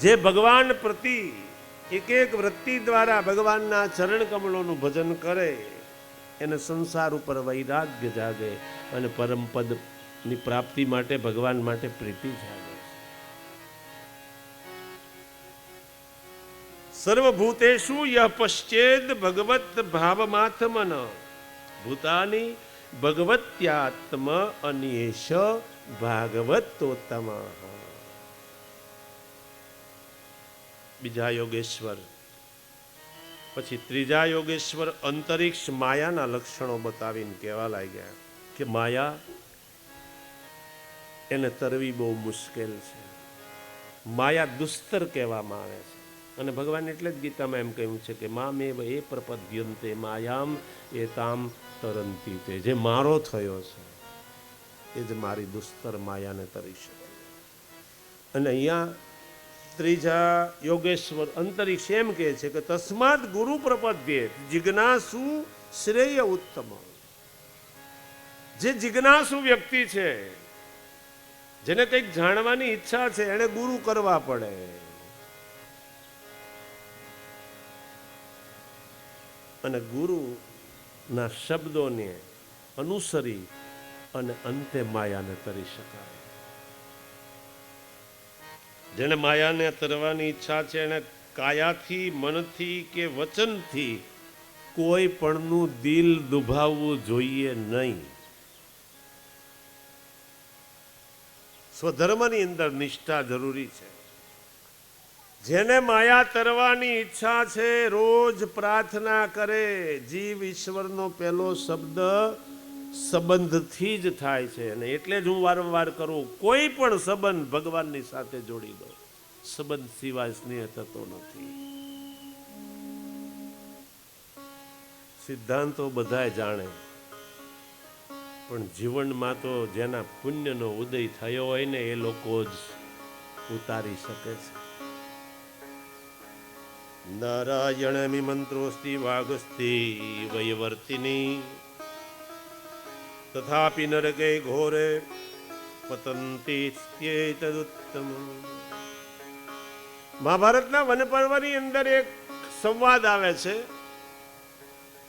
A: જે ભગવાન પ્રતિ એક એક વૃત્તિ દ્વારા ભગવાનના ચરણ કમળોનું ભજન કરે એને સંસાર ઉપર વૈરાગ્ય જાગે અને પરમપદની પ્રાપ્તિ માટે ભગવાન માટે પ્રીતિ જાગે. સર્વભૂતેષુ યઃ પશ્ચેદ ભગવત ભાવમાત્મન ભૂતાની ભગવત્યાત્મ અન્યેષ ભાગવતોત્તમ. બીજા યોગેશ્વર પછી ત્રીજા યોગેશ્વર અંતરિક્ષ માયાના લક્ષણો બતાવીને કહેવા લાગ્યા કે માયા એને તરવી બહુ મુશ્કેલ છે, માયા દુસ્તર કહેવામાં આવે છે. અને ભગવાન એટલે જ ગીતામાં એમ કહ્યું છે કે મામેવ એ પ્રપદ્યંતે માયામ એ તામ તરંતી. તે જે મારો થયો છે એ જ મારી દુસ્તર માયાને તરી શકે. અને અહીંયા ત્રીજા યોગેશ્વર અંતરિક્ષ એમ કહે છે કે તસ્માત ગુરુ પ્રપદ્યે જિજ્ઞાસુ શ્રેય ઉત્તમ. જે જિજ્ઞાસુ વ્યક્તિ છે, જેને કંઈક જાણવાની ઈચ્છા છે, એને ગુરુ કરવા પડે. અને ગુરુના શબ્દોને અનુસરી અને અંતે માયાને તરી શકાય. જેને માયાને તરવાની ઈચ્છા છે એને કાયાથી, મનથી કે વચનથી કોઈ પણનું દિલ દુભાવવું જોઈએ નહીં. સ્વધર્મની અંદર નિષ્ઠા જરૂરી છે. જેને માયા તરવાની ઈચ્છા છે રોજ પ્રાર્થના કરે. જીવ ઈશ્વરનો પહેલો શબ્દ સંબંધથી જ થાય છે. અને એટલે જ હું વારંવાર કરું, કોઈ પણ સંબંધ ભગવાનની સાથે જોડી દો. સંબંધ સિવાય સ્નેહ થતો નથી. સિદ્ધાંતો બધાય જાણે, પણ જીવનમાં તો જેના પુણ્યનો ઉદય થયો હોય ને એ લોકો જ ઉતારી શકે છે. નારાયણમિ મંત્રોસ્તિ વાગસ્તિ વૈવર્તિની તથાપિ નરકે ઘોરે પતંતી તદુત્તમ. મહાભારતના વન પર્વની અંદર એક સંવાદ આવે છે.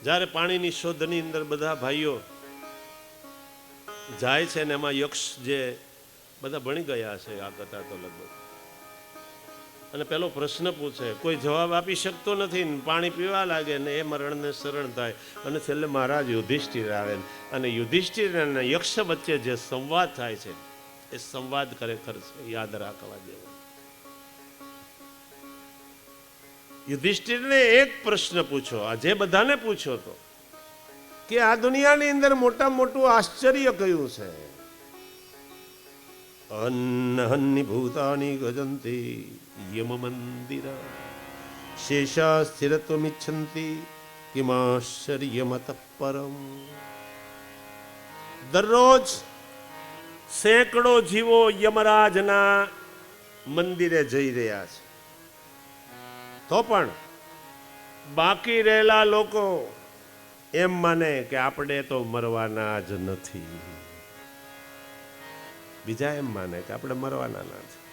A: જ્યારે પાણીની શોધની અંદર બધા ભાઈઓ જાય છે ને એમાં યક્ષ જે બધા ભણી ગયા છે આ કથા તો લગભગ, અને પેલો પ્રશ્ન પૂછે, કોઈ જવાબ આપી શકતો નથી, પાણી પીવા લાગે ને એ મરણને શરણ થાય. અને છેલ્લે મહારાજ યુધિષ્ઠિર આવે અને યુધિષ્ઠિર અને યક્ષ વચ્ચે જે સંવાદ થાય છે એ સંવાદ ખરેખર છે યાદ રાખવા જેવો. યુધિષ્ઠિરને એક પ્રશ્ન પૂછો, આ જે બધાને પૂછ્યો તો, કે આ દુનિયાની અંદર મોટામાં મોટું આશ્ચર્ય કયું છે? અન્ન ભૂતાની ગજંતી યમ મંદિર શેષા સ્થિરત્વમિચ્છન્તિ કિમાશ્ચર્યમત પરમ. દરરોજ સેંકડો જીવો યમરાજના મંદિરે જઈ રહ્યા છે, તો પણ બાકી રહેલા લોકો એમ માને કે આપણે તો મરવાના જ નથી. બીજા એમ માને કે આપણે મરવાના નથી.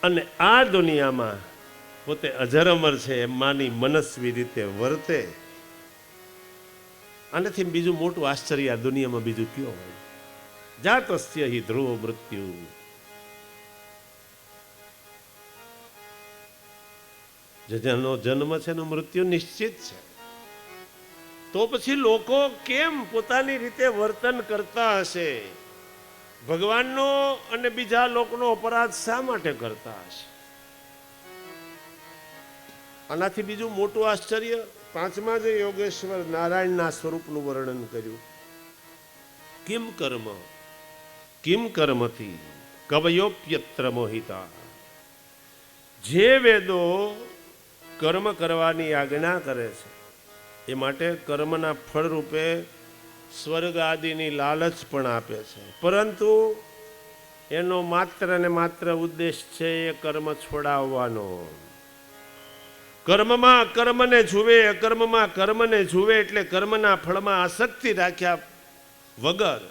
A: અને આ દુનિયામાં પોતે અજર અમર છે એમ માની મનસ્વી રીતે વર્તે. આનાથી બીજું મોટું આશ્ચર્ય આ દુનિયામાં બીજું કયો હોય? જાતસ્ય હિ ધ્રુવ મૃત્યુ. જેનો જન્મ છે એનું મૃત્યુ નિશ્ચિત છે. તો પછી લોકો કેમ પોતાની રીતે વર્તન કરતા હશે? ભગવાનનો અને બીજા લોકોનો અપરાધ શા માટે કરતા હશે? આનાથી બીજું મોટું આશ્ચર્ય પાંચમા જે યોગેશ્વર નારાયણના સ્વરૂપનું વર્ણન કર્યું. કિમ કર્મથી કવયોપ્યત્ર મોહિતા. જે વેદો કર્મ કરવાની આજ્ઞા કરે છે એ માટે કર્મના ફળ રૂપે સ્વર્ગ આદિની લાલચ પણ આપે છે, પરંતુ એનો માત્ર ને માત્ર ઉદ્દેશ છે એ કર્મ છોડાવવાનો. કર્મમાં કર્મને જુએ, અકર્મમાં કર્મને જુએ, એટલે કર્મના ફળમાં આસક્તિ રાખ્યા વગર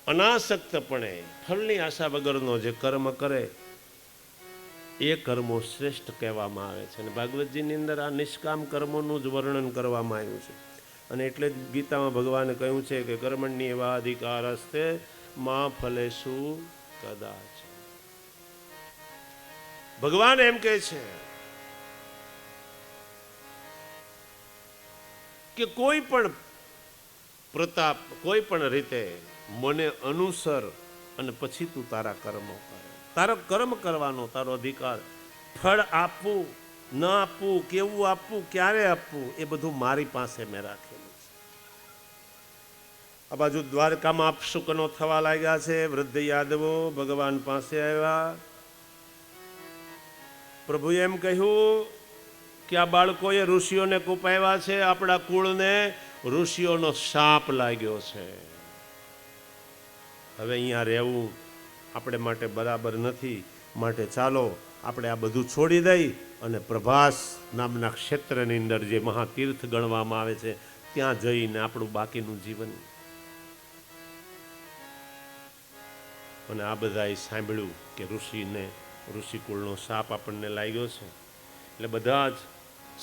A: અનાસક્તપણે ફળની આશા વગરનો જે કર્મ કરે એ કર્મો શ્રેષ્ઠ કહેવામાં આવે છે. અને ભાગવતજીની અંદર આ નિષ્કામ કર્મોનું જ વર્ણન કરવામાં આવ્યું છે. અને એટલે જ ગીતામાં ભગવાને કહ્યું છે કે કર્મણ્ય એવા અધિકારસ્તે મા ફલેષુ કદાચ. ભગવાન એમ કહે છે કે કોઈ પણ પ્રતાપ, કોઈ પણ રીતે મને અનુસર અને પછી તું તારા કર્મો કર. તારો કર્મ કરવાનો તારો અધિકાર. ફળ આપવું ન આપવું, કેવું આપવું, ક્યારે આપવું, એ બધું મારી પાસે મેં રાખેલું છે. આ બાજુ દ્વારકામાં અપશુકનો થવા લાગ્યા છે. વૃદ્ધ યાદવો ભગવાન પાસે આવ્યા. પ્રભુએ એમ કહ્યું કે આ બાળકોએ ઋષિઓને કૂપાવ્યા છે, આપણા કુળને ઋષિઓનો શાપ લાગ્યો છે. હવે અહીંયા રહેવું આપણે માટે બરાબર નથી, માટે ચાલો આપણે આ બધું છોડી દઈ અને પ્રભાસ નામના ક્ષેત્રની અંદર જે મહાતીર્થ ગણવામાં આવે છે ત્યાં જઈને આપણું બાકીનું જીવન. અને આ બધાએ સાંભળ્યું કે ઋષિકુળનો શાપ આપણને લાગ્યો છે, એટલે બધા જ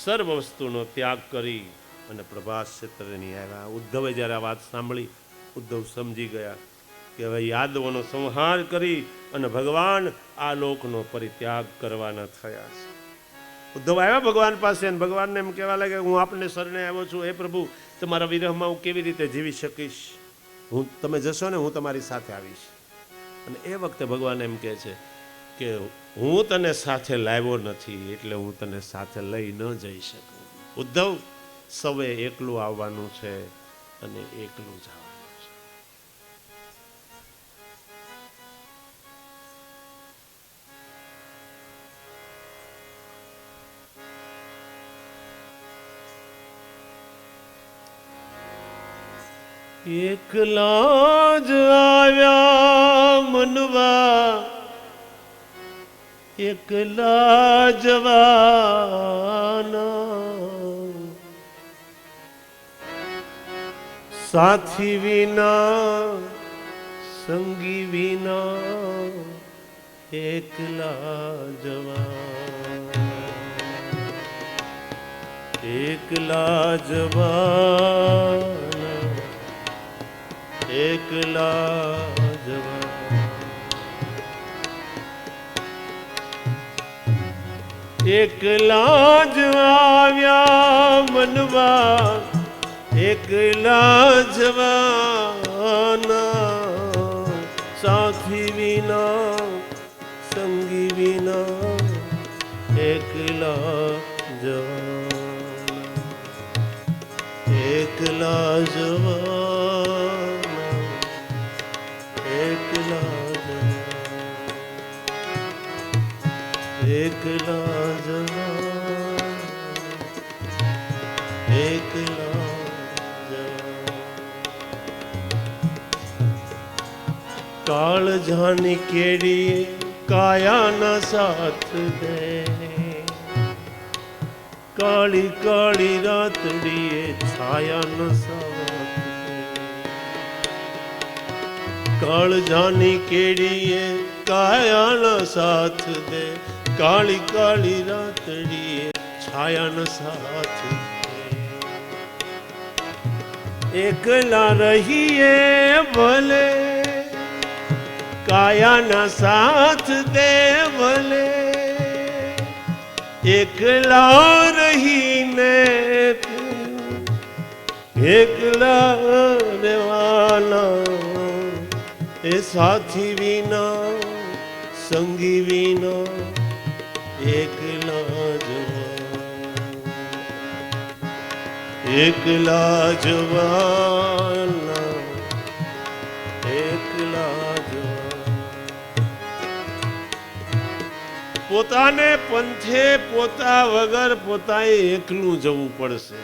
A: સર્વ વસ્તુનો ત્યાગ કરી અને પ્રભાસ ક્ષેત્રની આવ્યા. ઉદ્ધવે જ્યારે આ વાત સાંભળી, ઉદ્ધવ સમજી ગયા કે હવે યાદવોનો સંહાર કરી અને ભગવાન આ લોકનો પરિત્યાગ કરવાના થયા છે. ઉદ્ધવ આવ્યા ભગવાન પાસે અને ભગવાનને એમ કહેવા લાગે, હું આપને શરણે આવ્યો છું, હે પ્રભુ, તમારા વિરહમાં હું કેવી રીતે જીવી શકીશ? તમે જશો ને હું તમારી સાથે આવીશ. અને એ વખતે ભગવાન એમ કહે છે કે હું તને સાથે લાવ્યો નથી, એટલે હું તને સાથે લઈ ન જઈ શકું. ઉદ્ધવ, સૌએ એકલું આવવાનું છે અને એકલું જવાનું છે. એકલા જ આવ્યા મનવા, એકલા જવાના, સાથી વિના સંગી વિના એકલા જવાના, એકલા જવાના, એકલા જવાના. એકલા જ આવ્યા મનવા, એકલા જવાના, સાથી વિના સંગી વિના, એકલા જવાના, એકલા જવાના, એકલા એકલા જવાન, એકલા જવાન. કાળજાની કેડીએ કાયાના સાથ દે, કાળી કાળી રાતડીએ છાયાના સાથ દે. કાળજાની કેડીએ કાયાના સાથ દે, કાળી કાળી રાતડીએ છાયાનો સાથ દે. એકલા રહીએ ભલે, કાયાના સાથ દે ભલે, એકલા રહીને એકલા રહેવાના, એ સાથી વિના સંગી વિના, એકલા જવાન, એકલા જવાના, એકલા જવાન. પોતાને પંથે પોતા વગર પોતાએ એકલું જવું પડશે.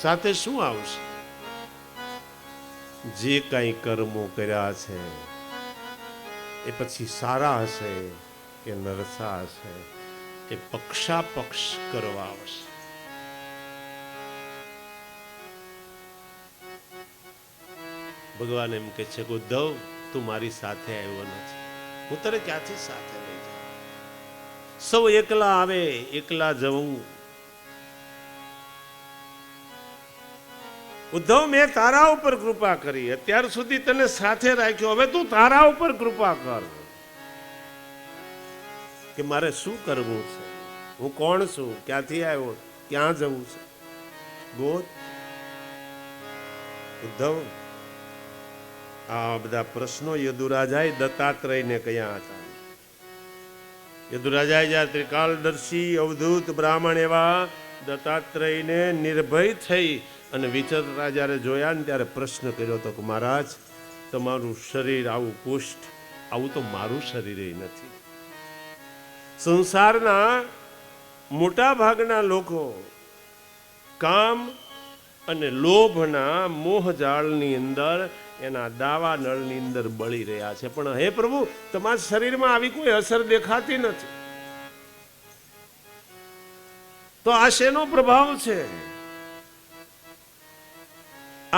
A: સાથે શું આવશે? જે કાંઈ કર્મો કર્યા છે એ પછી સારા હશે કે નરસા હશે, એ પક્ષાપક્ષ કરવા આવશે. ભગવાન એમ કે છે કે ઉદ્ધવ, તું મારી સાથે આવ્યો નથી, હું તને ક્યાંથી સાથે લઈ જાઉં? સૌ એકલા આવે, એકલા જવું. ઉદ્ધવ, મેં તારા ઉપર કૃપા કરી, અત્યાર સુધી તને સાથે રાખ્યો, હવે તું તારા ઉપર કૃપા કર કે મારે શું કરવું છે, હું કોણ છું, ક્યાંથી આવ્યો, ક્યાં જવું છે, ગોત. ઉદ્ધવ, આ બધા પ્રશ્નો યદુરાજાએ દત્તાત્રેયને કહ્યા હતા. યદુરાજાએ જ્યાં ત્રિકાળદર્શી અવધૂત બ્રાહ્મણ એવા દત્તાત્રેયને નિર્ભય થઈ અને વિચિત્ર રાજાએ જોયા ને ત્યારે પ્રશ્ન કર્યો હતો કે મહારાજ, તમારું શરીર આવું પુષ્ટ, આવું તો મારું શરીર નથી. સંસારના મોટા ભાગના લોકો કામ અને લોભના મોહજાળની અંદર, એના દાવા નળની અંદર બળી રહ્યા છે. પણ હે પ્રભુ, તમારા શરીરમાં આવી કોઈ અસર દેખાતી નથી, તો આ શેનો પ્રભાવ છે?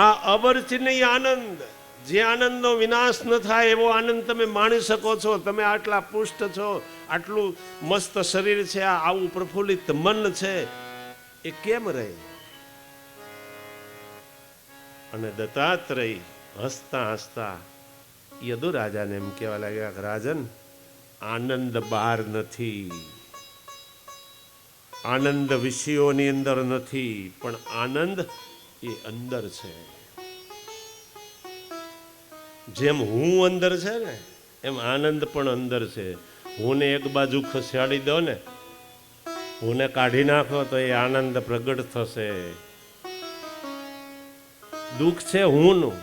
A: આ અવર્ચનીય આનંદ, જે આનંદનો વિનાશ ન થાય એવો આનંદ તમે માણી શકો છો. તમે આટલા પુષ્ટ છો, આટલું મસ્ત શરીર છે, આવું પ્રફુલ્લિત મન છે, એ કેમ રહે? અને દત્તાત્રેય હસતા હસતા યદુરાજાને એમ કહેવા લાગ્યા કે રાજન, આનંદ બહાર નથી, આનંદ વિષયોની અંદર નથી, પણ આનંદ એ અંદર છે. જેમ હું અંદર છે ને, એમ આનંદ પણ અંદર છે. હું ને એક બાજુ ખસેડી દો ને, હું ને કાઢી નાખો તો એ આનંદ પ્રગટ થશે. દુઃખ છે હુંનું,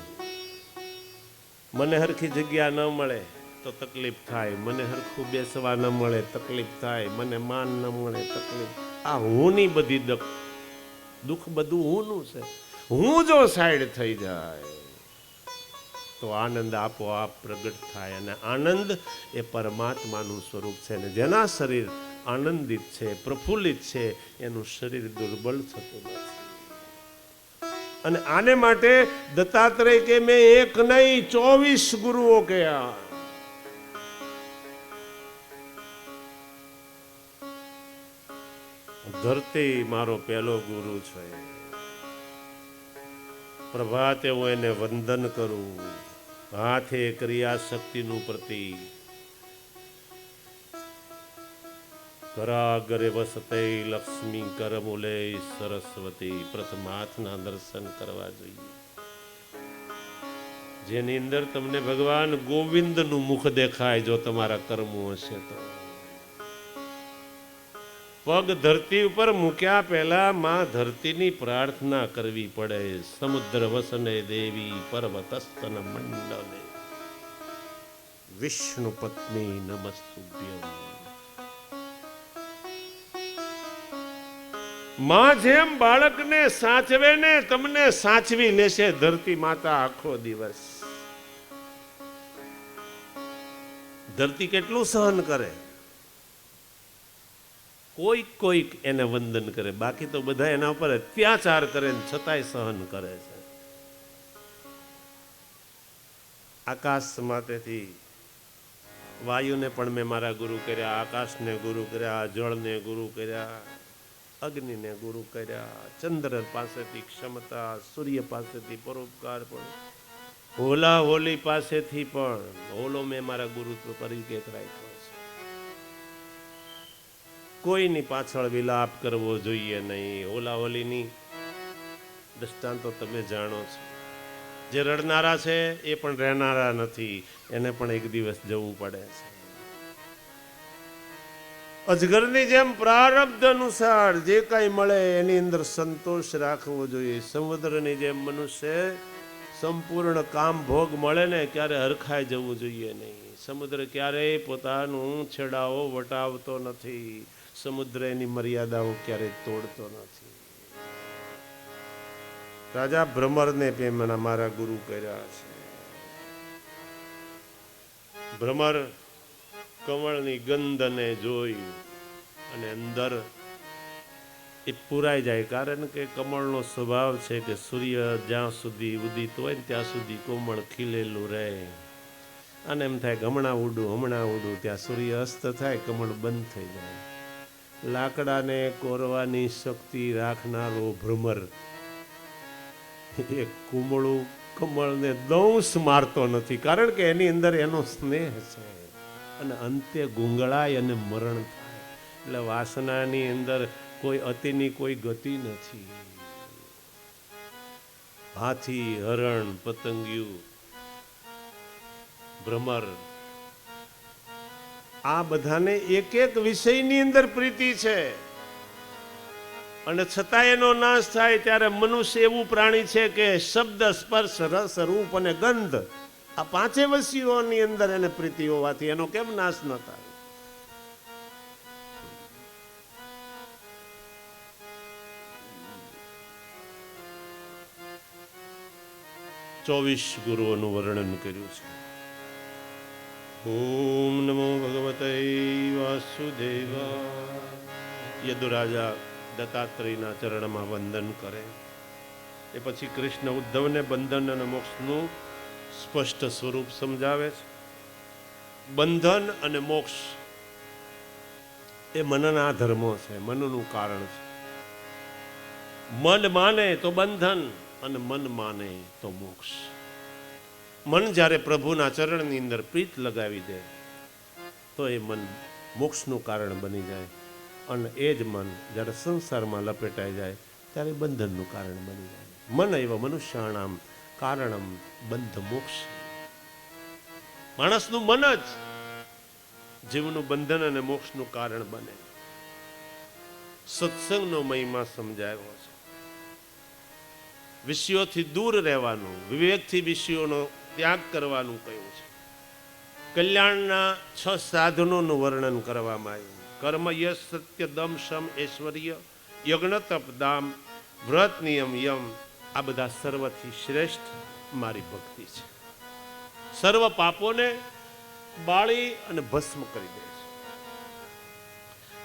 A: મને હરખી જગ્યા ન મળે તો તકલીફ થાય, મને હરખું બેસવા ન મળે તકલીફ થાય, મને માન ન મળે તકલીફ. આ હુંની બધી દુઃખ બધું હુંનું છે. હું જો સાઈડ થઈ જાય તો આનંદ આપોઆપ પ્રગટ થાય. અને આનંદ એ પરમાત્માનું સ્વરૂપ છે. ને જેના શરીર આનંદિત છે, પ્રફુલ્લિત છે, એનું શરીર દુર્બળ થતું નથી. અને આને માટે દત્તાત્રેય કે મેં એક નહીં 24 ગુરુઓ કયા. ધરતી મારો પહેલો ગુરુ છે. પ્રભાતે હું એને વંદન કરું, હાથે ક્રિયા શક્તિનું પ્રતીક. કરાગરે વસતે લક્ષ્મી કરમૂલે સરસ્વતી. પ્રથમ હાથના દર્શન કરવા જોઈએ, જેની અંદર તમને ભગવાન ગોવિંદનું મુખ દેખાય. જો તમારા કર્મો હશે તો પગ ધરતી ઉપર મૂક્યા પહેલા માં ધરતીની પ્રાર્થના કરવી પડે. સમુદ્ર વસને દેવી પર્વતસ્તન મંડલે વિષ્ણુ પત્ની નમસ્તુભ્યમ. માં જેમ બાળકને સાચવે ને તમને સાચવી લેશે ધરતી માતા આખો દિવસ. ધરતી કેટલું સહન કરે, કોઈક એને વંદન કરે, બાકી તો બધા એના ઉપર અત્યાચાર કરે ને છતાંય સહન કરે છે. આકાશ માટેથી વાયુને પણ મેં મારા ગુરુ કર્યા, આકાશને ગુરુ કર્યા, જળને ગુરુ કર્યા, અગ્નિને ગુરુ કર્યા, ચંદ્ર પાસેથી ક્ષમતા, સૂર્ય પાસેથી પરોપકાર, પણ હોલા હોલી પાસેથી પણ હોલો મેં મારા ગુરુત્વ તરીકે રાખ્યો છે. કોઈની પાછળ વિલાપ કરવો જોઈએ નહીં. હોલા હોલીની દ્રષ્ટાંતો તમે જાણો છો. જે રડનારા છે એ પણ રહેનારા નથી, એને પણ એક દિવસ જવું પડે છે. અજગરની જેમ પ્રારબ્ધ અનુસાર જે કઈ મળે એની અંદર સંતોષ રાખવો જોઈએ. સમુદ્રની જેમ મનુષ્ય સંપૂર્ણ કામ ભોગ મળે ને ક્યારે હરખાઈ જવું જોઈએ નહીં. સમુદ્ર ક્યારેય પોતાનું છેડાઓ વટાવતો નથી. સમુદ્ર એની મર્યાદાઓ ક્યારેય તોડતો નથી. રાજા ભ્રમરને પેમના મારા ગુરુ કર્યા છે. ભ્રમર કમળની ગંધને જોઈ અને અંદર એ પુરાઈ જાય, કારણ કે કમળનો સ્વભાવ છે કે સૂર્ય જ્યાં સુધી ઉદિત હોય ને ત્યાં સુધી કોમળ ખીલેલું રહે. અને એમ થાય કે હમણાં ઉડું, ત્યાં સૂર્ય અસ્ત થાય કમળ બંધ થઈ જાય. લાકડાને કોરવાની શક્તિ રાખનારો ભ્રમર એ કમળને દંશ મારતો નથી, કારણ કે એની અંદર એનો સ્નેહ છે. અને અંતે ગુંગળાય અને મરણ થાય. એટલે વાસનાની અંદર કોઈ અતિની કોઈ ગતિ નથી. હાથી, હરણ, પતંગિયું, ભ્રમર, આ બધાને એક એક વિષયની અંદર પ્રીતિ છે, અને છતાં એનો નાશ થાય. ત્યારે મનુષ્ય એવું પ્રાણી છે કે શબ્દ, સ્પર્શ, રસ, રૂપ અને ગંધ, આ પાંચે વસ્તુઓની અંદર એને પ્રીતિ હોવાથી એનો કેમ નાશ ન થાય? ચોવીસ ગુરુઓનું વર્ણન કર્યું છે. ઓમ નમો ભગવતે વાસુદેવાય. યદુરાજા દત્તાત્રેયના ચરણમાં વંદન કરે. એ પછી કૃષ્ણ ઉદ્ધવને બંધન અને મોક્ષનું સ્પષ્ટ સ્વરૂપ સમજાવે છે. બંધન અને મોક્ષ એ મનના ધર્મો છે, મનનું કારણ છે. મન માને તો બંધન અને મન માને તો મોક્ષ. મન જ્યારે પ્રભુના ચરણની અંદર પ્રીત લગાવી દે તો એ મન મોક્ષનું કારણ બની જાય, અને એ જ મન જ્યારે સંસારમાં લપેટાઈ જાય ત્યારે બંધનનું કારણ બની જાય. મન એવ મનુષ્યાણામ કારણમ બંધ મોક્ષ. માણસનું મન જ જીવનું બંધન અને મોક્ષનું કારણ બને. સત્સંગનો મહિમા સમજાયો છે. વિષયોથી દૂર રહેવાનું, વિવેકથી વિષયોનો ત્યાગ કરવાનું કહ્યું છે. કલ્યાણના 6 સાધનોનું વર્ણન કરવામાં આવ્યું. કર્મ, યશ, સત્ય, દમ, શમ, ઐશ્વર્ય, યજ્ઞ, તપ, દામ, વ્રત, નિયમ, યમ, આ બધા સર્વથી શ્રેષ્ઠ મારી ભક્તિ છે. સર્વ પાપોને બાળી અને ભસ્મ કરી દે છે.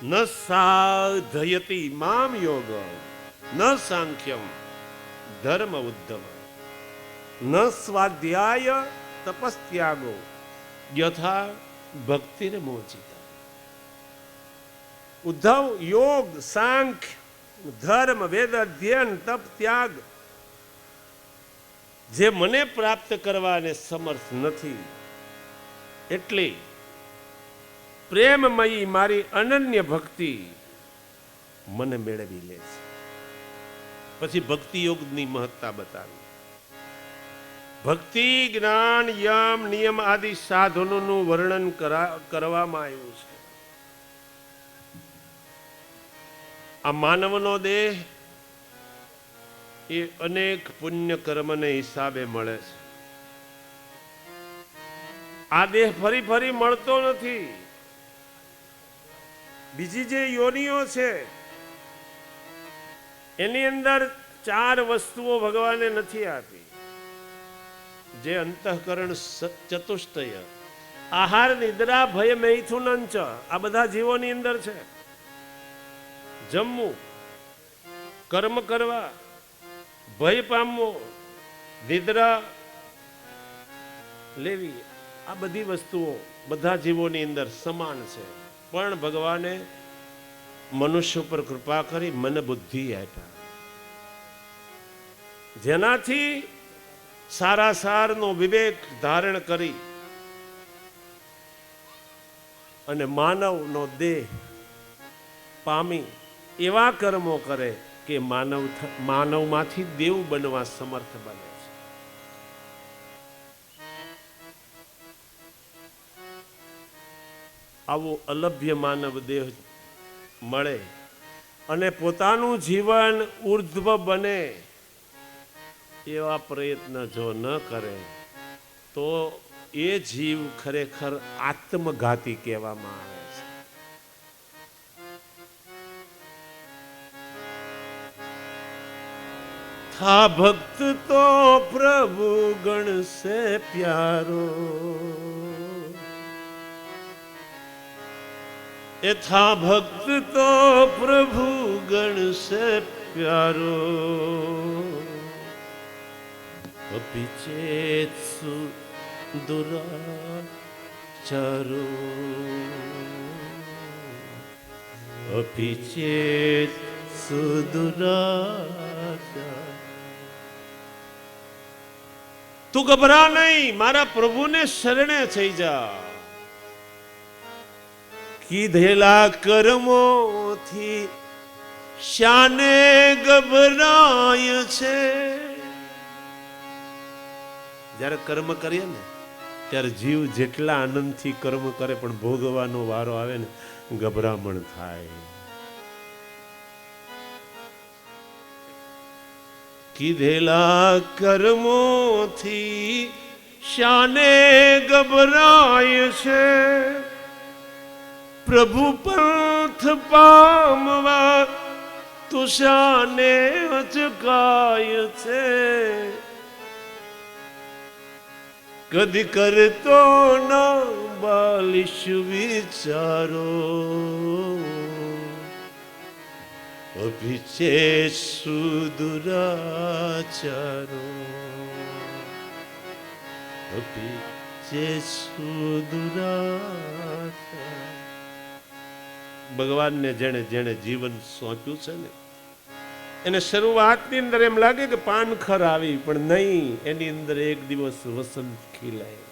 A: ન સાધયતિ મામ યોગ ન સાંખ્યમ ધર્મ ઉદ્ધવ ન સ્વાધ્યાય તપસ્ત્યાગો યથા ભક્તિર મોચિતા. ઉદ્ધવ, યોગ, સાંખ્ય, ધર્મ, વેદ અધ્યયન, તપ, ત્યાગ જે મને પ્રાપ્ત કરવાને સમર્થ નથી, એટલે પ્રેમમયી મારી અનન્ય ભક્તિ મને મેળવી લે છે. પછી ભક્તિ યોગની મહત્તા બતાવી. ભક્તિ, જ્ઞાન, યમ, નિયમ આદિ સાધનોનું વર્ણન કરવામાં આવ્યું છે. આ માનવનો દેહ એ અનેક પુણ્ય કર્મને હિસાબે મળે છે. આ દેહ ફરી ફરી મળતો નથી. બીજી જે યોનિઓ છે એની અંદર 4 વસ્તુઓ ભગવાને નથી આપી. જે અંતઃકરણ ચતુષ્ટય, આહાર, નિદ્રા, ભય, મૈથુન ચ, આ બધા જીવોની અંદર છે. જમવું, કર્મ કરવા, ભય પામવો, નિદ્રા લેવી, આ બધી વસ્તુઓ બધા જીવોની અંદર સમાન છે. પણ ભગવાને મનુષ્ય ઉપર કૃપા કરી મન બુદ્ધિ આપ્યા, જેનાથી સારા સારનો વિવેક ધારણ કરી અને માનવનો દેહ પામી એવા કર્મો કરે કે માનવમાંથી દેવ બનવા સમર્થ બને છે. આવો અલભ્ય માનવ દેહ મળે અને પોતાનું જીવન ઉર્ધ્વ બને એવા પ્રયત્ન જો ન કરે તો એ જીવ ખરેખર આત્મઘાતી કહેવામાં આવે છે. था भक्त तो प्रभु गण से प्यारो, ये था भक्त तो प्रभु गण से प्यारो, अपिचेत दुराचारो, अपिचेत सुदुराचारो. તું ગભરા નહીં, મારા પ્રભુને શરણે થઈ જા. કીધેલા કર્મોથી શાને ગભરાય છે. જ્યારે કર્મ કરીએ ને ત્યારે જીવ જેટલા આનંદથી કર્મ કરે પણ ભોગવાનો વારો આવે ને ગભરામણ થાય. કીધેલા કર્મોથી શાને ગભરાય છે. પ્રભુ પંથ પામવા તું શાને અચકાય છે. કદી કરતો ના બાલિશ વિચારો, અભિચેત સુદુરાચારો, અભિચેત સુદુરાચારો. ભગવાનને જેણે જેણે જીવન સોંપ્યું છે ને એને શરૂઆતની અંદર એમ લાગે કે પાનખર આવી, પણ નહીં, એની અંદર એક દિવસ વસંત ખીલાય.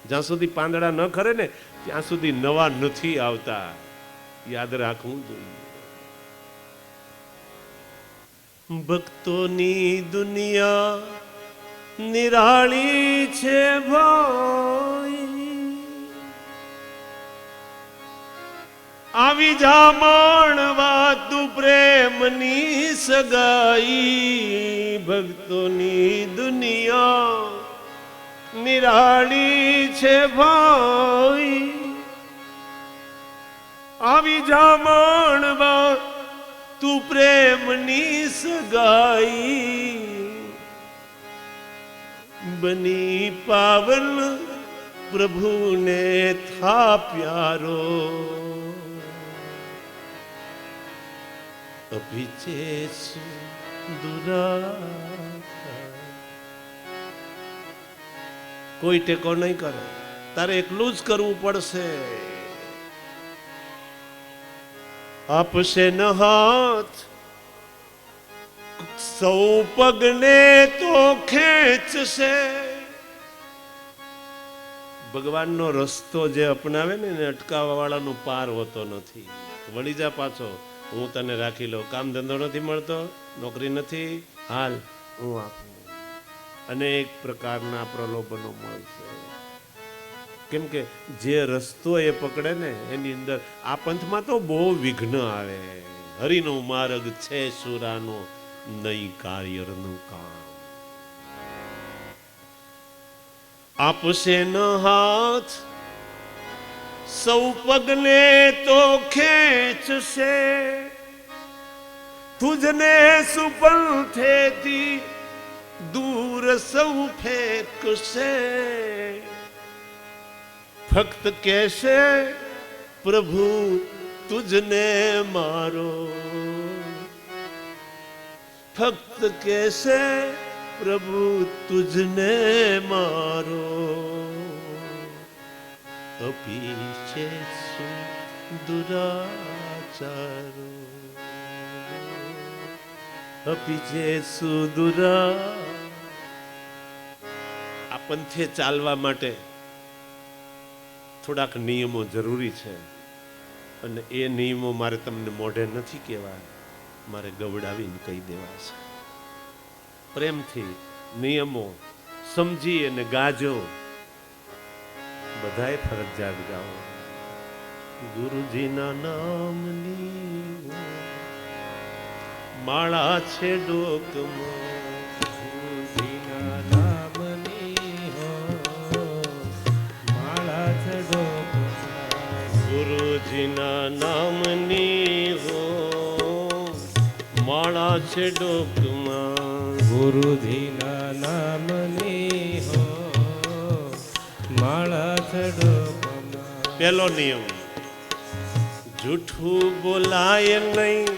A: જ્યાં સુધી પાંદડા ન ખરે ને ત્યાં સુધી નવા નથી આવતા, યાદ રાખવું જોઈએ. ભક્તોની દુનિયા નિરાળી છે ભાઈ, આવી જા માણવા તું પ્રેમની સગાઈ. ભક્તોની દુનિયા નિરાળી છે ભાઈ, આવી જા માણવા તું પ્રેમની સગાઈ. બની પાવન પ્રભુને થા પ્યારો, અભિચેત દુરાચારો. કોઈ ટેકો નહીં કરે, તારે એકલું જ કરવું પડશે. આપશે ન હાથ સૌ પગને તો ખેંચશે, ભગવાનનો રસ્તો જે અપનાવે ને એને અટકાવવા વાળાનો પાર હોતો નથી. વળી જા પાછો, હું તને રાખી લઉં. કામ ધંધો નથી મળતો, નોકરી નથી, હાલ હું આપું. અનેક પ્રકારના પ્રલોભનો મળશે. કેમ કે જે રસ્તો એ પકડે ને એની અંદર આ પંથમાં તો બહુ વિઘ્ન આવે. હરિનો માર્ગ છે સુરાનો, નહીં કાર્યનું કામ. આપશે ન હાથ સૌ પગને તો ખેંચશે, તુજને સુપંથેથી દૂર સૌ ફેંકશે. ફક્ત કહેશે પ્રભુ તુજને મારો, ફક્ત કહેશે પ્રભુ તુજને મારો. અપીછે દુરાચારો, અપીછે સુદુરા. આ પંથે ચાલવા માટે થોડાક નિયમો જરૂરી છે, અને એ નિયમો મારે તમને મોઢે નથી કહેવા, મારે ગવડાવીને કહી દેવા છે. પ્રેમથી નિયમો સમજી અને ગાજો. બધાએ ફરજિયાત ગાઓ. ગુરુજીના નામની માળા છે ડોકમાં,
B: ગુરુજીના નામની માળા છે ડોકમાં.
A: ગુરુજીના નામની માળા છે ડોકમાં.
B: ગુરુજીના નામની માળા છે ડોકમાં.
A: પહેલો નિયમ, જૂઠું બોલાય નહીં,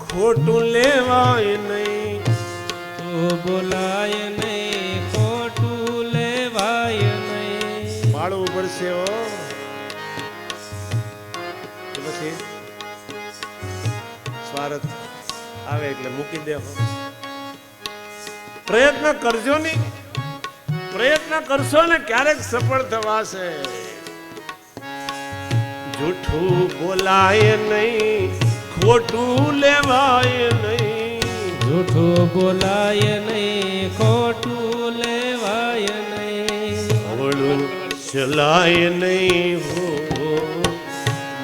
A: ખોટું લેવાય નહીં.
B: તો બોલાય નહીં, ખોટું લેવાય નહીં.
A: પાળવું પડશે હો. પછી સ્વાર્થ આવે એટલે મૂકી દેવો. પ્રયત્ન કરજો નહીં, પ્રયત્ન કરશો ને ક્યારેક સફળ થવાશે. જૂઠું બોલાય નહીં, ખોટું લેવાય નહીં.
B: જૂઠું બોલાય નહીં, ખોટું લેવાય નહીં.
A: અવળું ચલાય નહીં, હો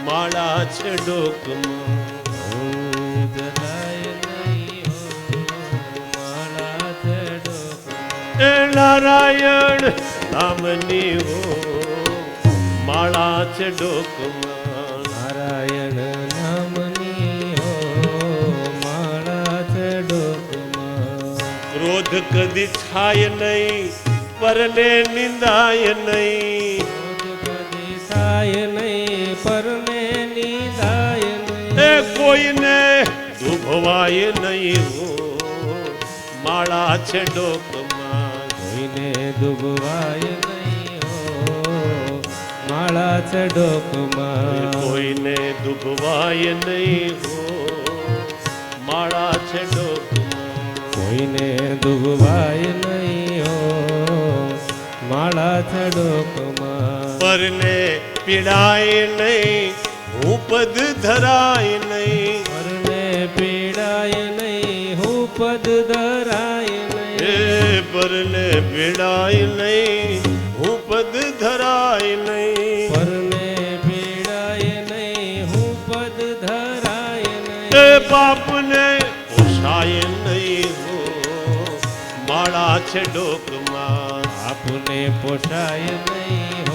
A: માળા છે ડોકમાં. નારાયણ નામની હો માળા છે ડોકમાં.
B: નારાયણ નામની માળા છે ડોકમાં.
A: ક્રોધ કદી થાય નહીં, પરને નિંદાય નહીં.
B: ક્રોધ કદી થાય નહીં, પરને નિંદાય નહીં.
A: એ કોઈને દુભવાય નહીં, હો માળા છે ડોકમાં.
B: કોઈને દુભવાય નહીં, માળા છે ડોકમાં.
A: કોઈને દુભવાય નહીં, હો માળા છે ડોકમાં.
B: કોઈને દુભવાય નહીં, માળા છે ડોકમાં.
A: પરને પીડાય નહીં, હું પદ ધરાય નહીં.
B: પરને પીડાય નહીં, હું પદ ધરાય નહીં.
A: એ પરને પીડાય નહીં, હું પદ ધરાય નહીં.
B: પરને પીડાય નહીં, હું પદ ધરાય નહીં.
A: એ બાપને પોષાય નહીં, હો માળા છે ડોકમાં.
B: આપને પોષાય નહીં,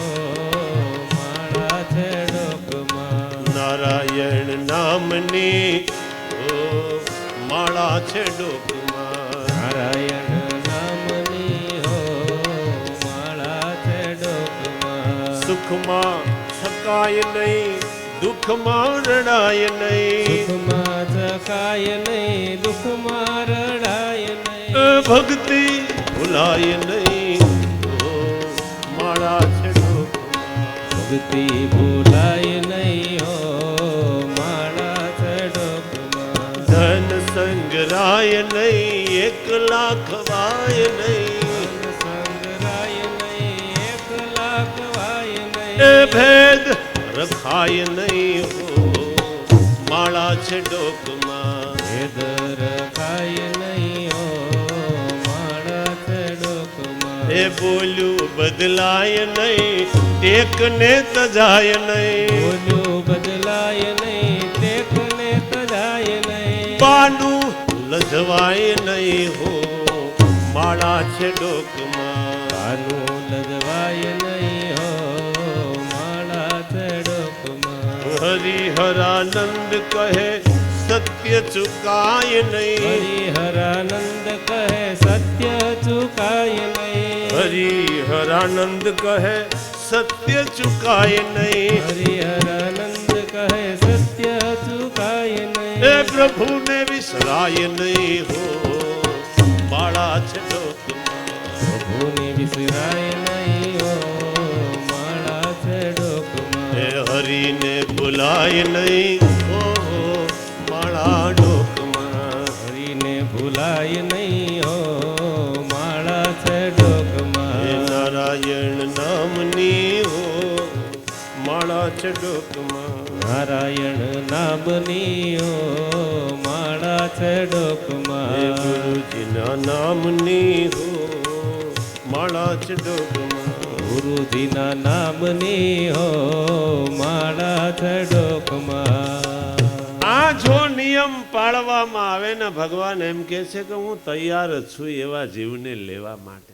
B: માળા છે ડોકમાં.
A: નારાયણ નામની માળા છે ડોકમાં.
B: નારાયણ નામની માળા છે ડોકમાં.
A: સુખમાં છકાય નહીં, દુઃખમાં રડાય નહીં.
B: સુખમાં ચકાય નહીં, દુઃખમાં રડાય નહીં.
A: ભક્તિ ભૂલાય નહીં, માળા છે ડોકમાં.
B: ભક્તિ ભૂલાય નહીં, માળા છે ડોકમાં.
A: ધન સંગ્રાય નહીં, એકલા ખવાય નહીં.
B: સંગ્રાય નહીં, એકલા
A: રખાય નહીં હો માળા છે ડોકમાં.
B: ભેદ રખાય નહીં હો માળા છે ડોકમાં.
A: એ બોલ્યું બદલાય નહીં ટેકને તજાય નહીં.
B: બોલ્યું બદલાય નહીં ટેકને તજાય નહીં.
A: બાનું લજવાય નહીં હો માળા છે ડોકમાં.
B: કાનું લજવાય નહીં હો માળા છે ડોકમાં.
A: હરિહરાનંદ કહે સત્ય ચુકાય નહીં.
B: હરિહરાનંદ કહે સત્ય ચુકાય નહીં.
A: હરિહરાનંદ કહે સત્ય ચુકાય નહીં.
B: હરિહરાનંદ કહે સત્ય ચુકાય નહીં.
A: એ પ્રભુને વિસરાય નહીં હો માળા છે ડોકમાં.
B: પ્રભુને વિસરાય નહીં હો માળા છે ડોકમાં.
A: એ હરિને ભૂલાય નહીં હો માળા ડોકમાં.
B: હરિને ભૂલાય નહીં હો માળા છે ડોકમાં.
A: એ નારાયણ નામની હો માળા છે ડોકમાં.
B: નારાયણ નામની હો માળા છે
A: એ
B: ડોકમાં.
A: ગુરુજીના નામની હો માળા છે ડોકમાં.
B: ગુરુજીના નામની હો માળા છે ડોકમાં.
A: આ જો નિયમ પાળવામાં આવે ને ભગવાન એમ કહે છે કે હું તૈયાર જ છું એવા જીવને લેવા માટે.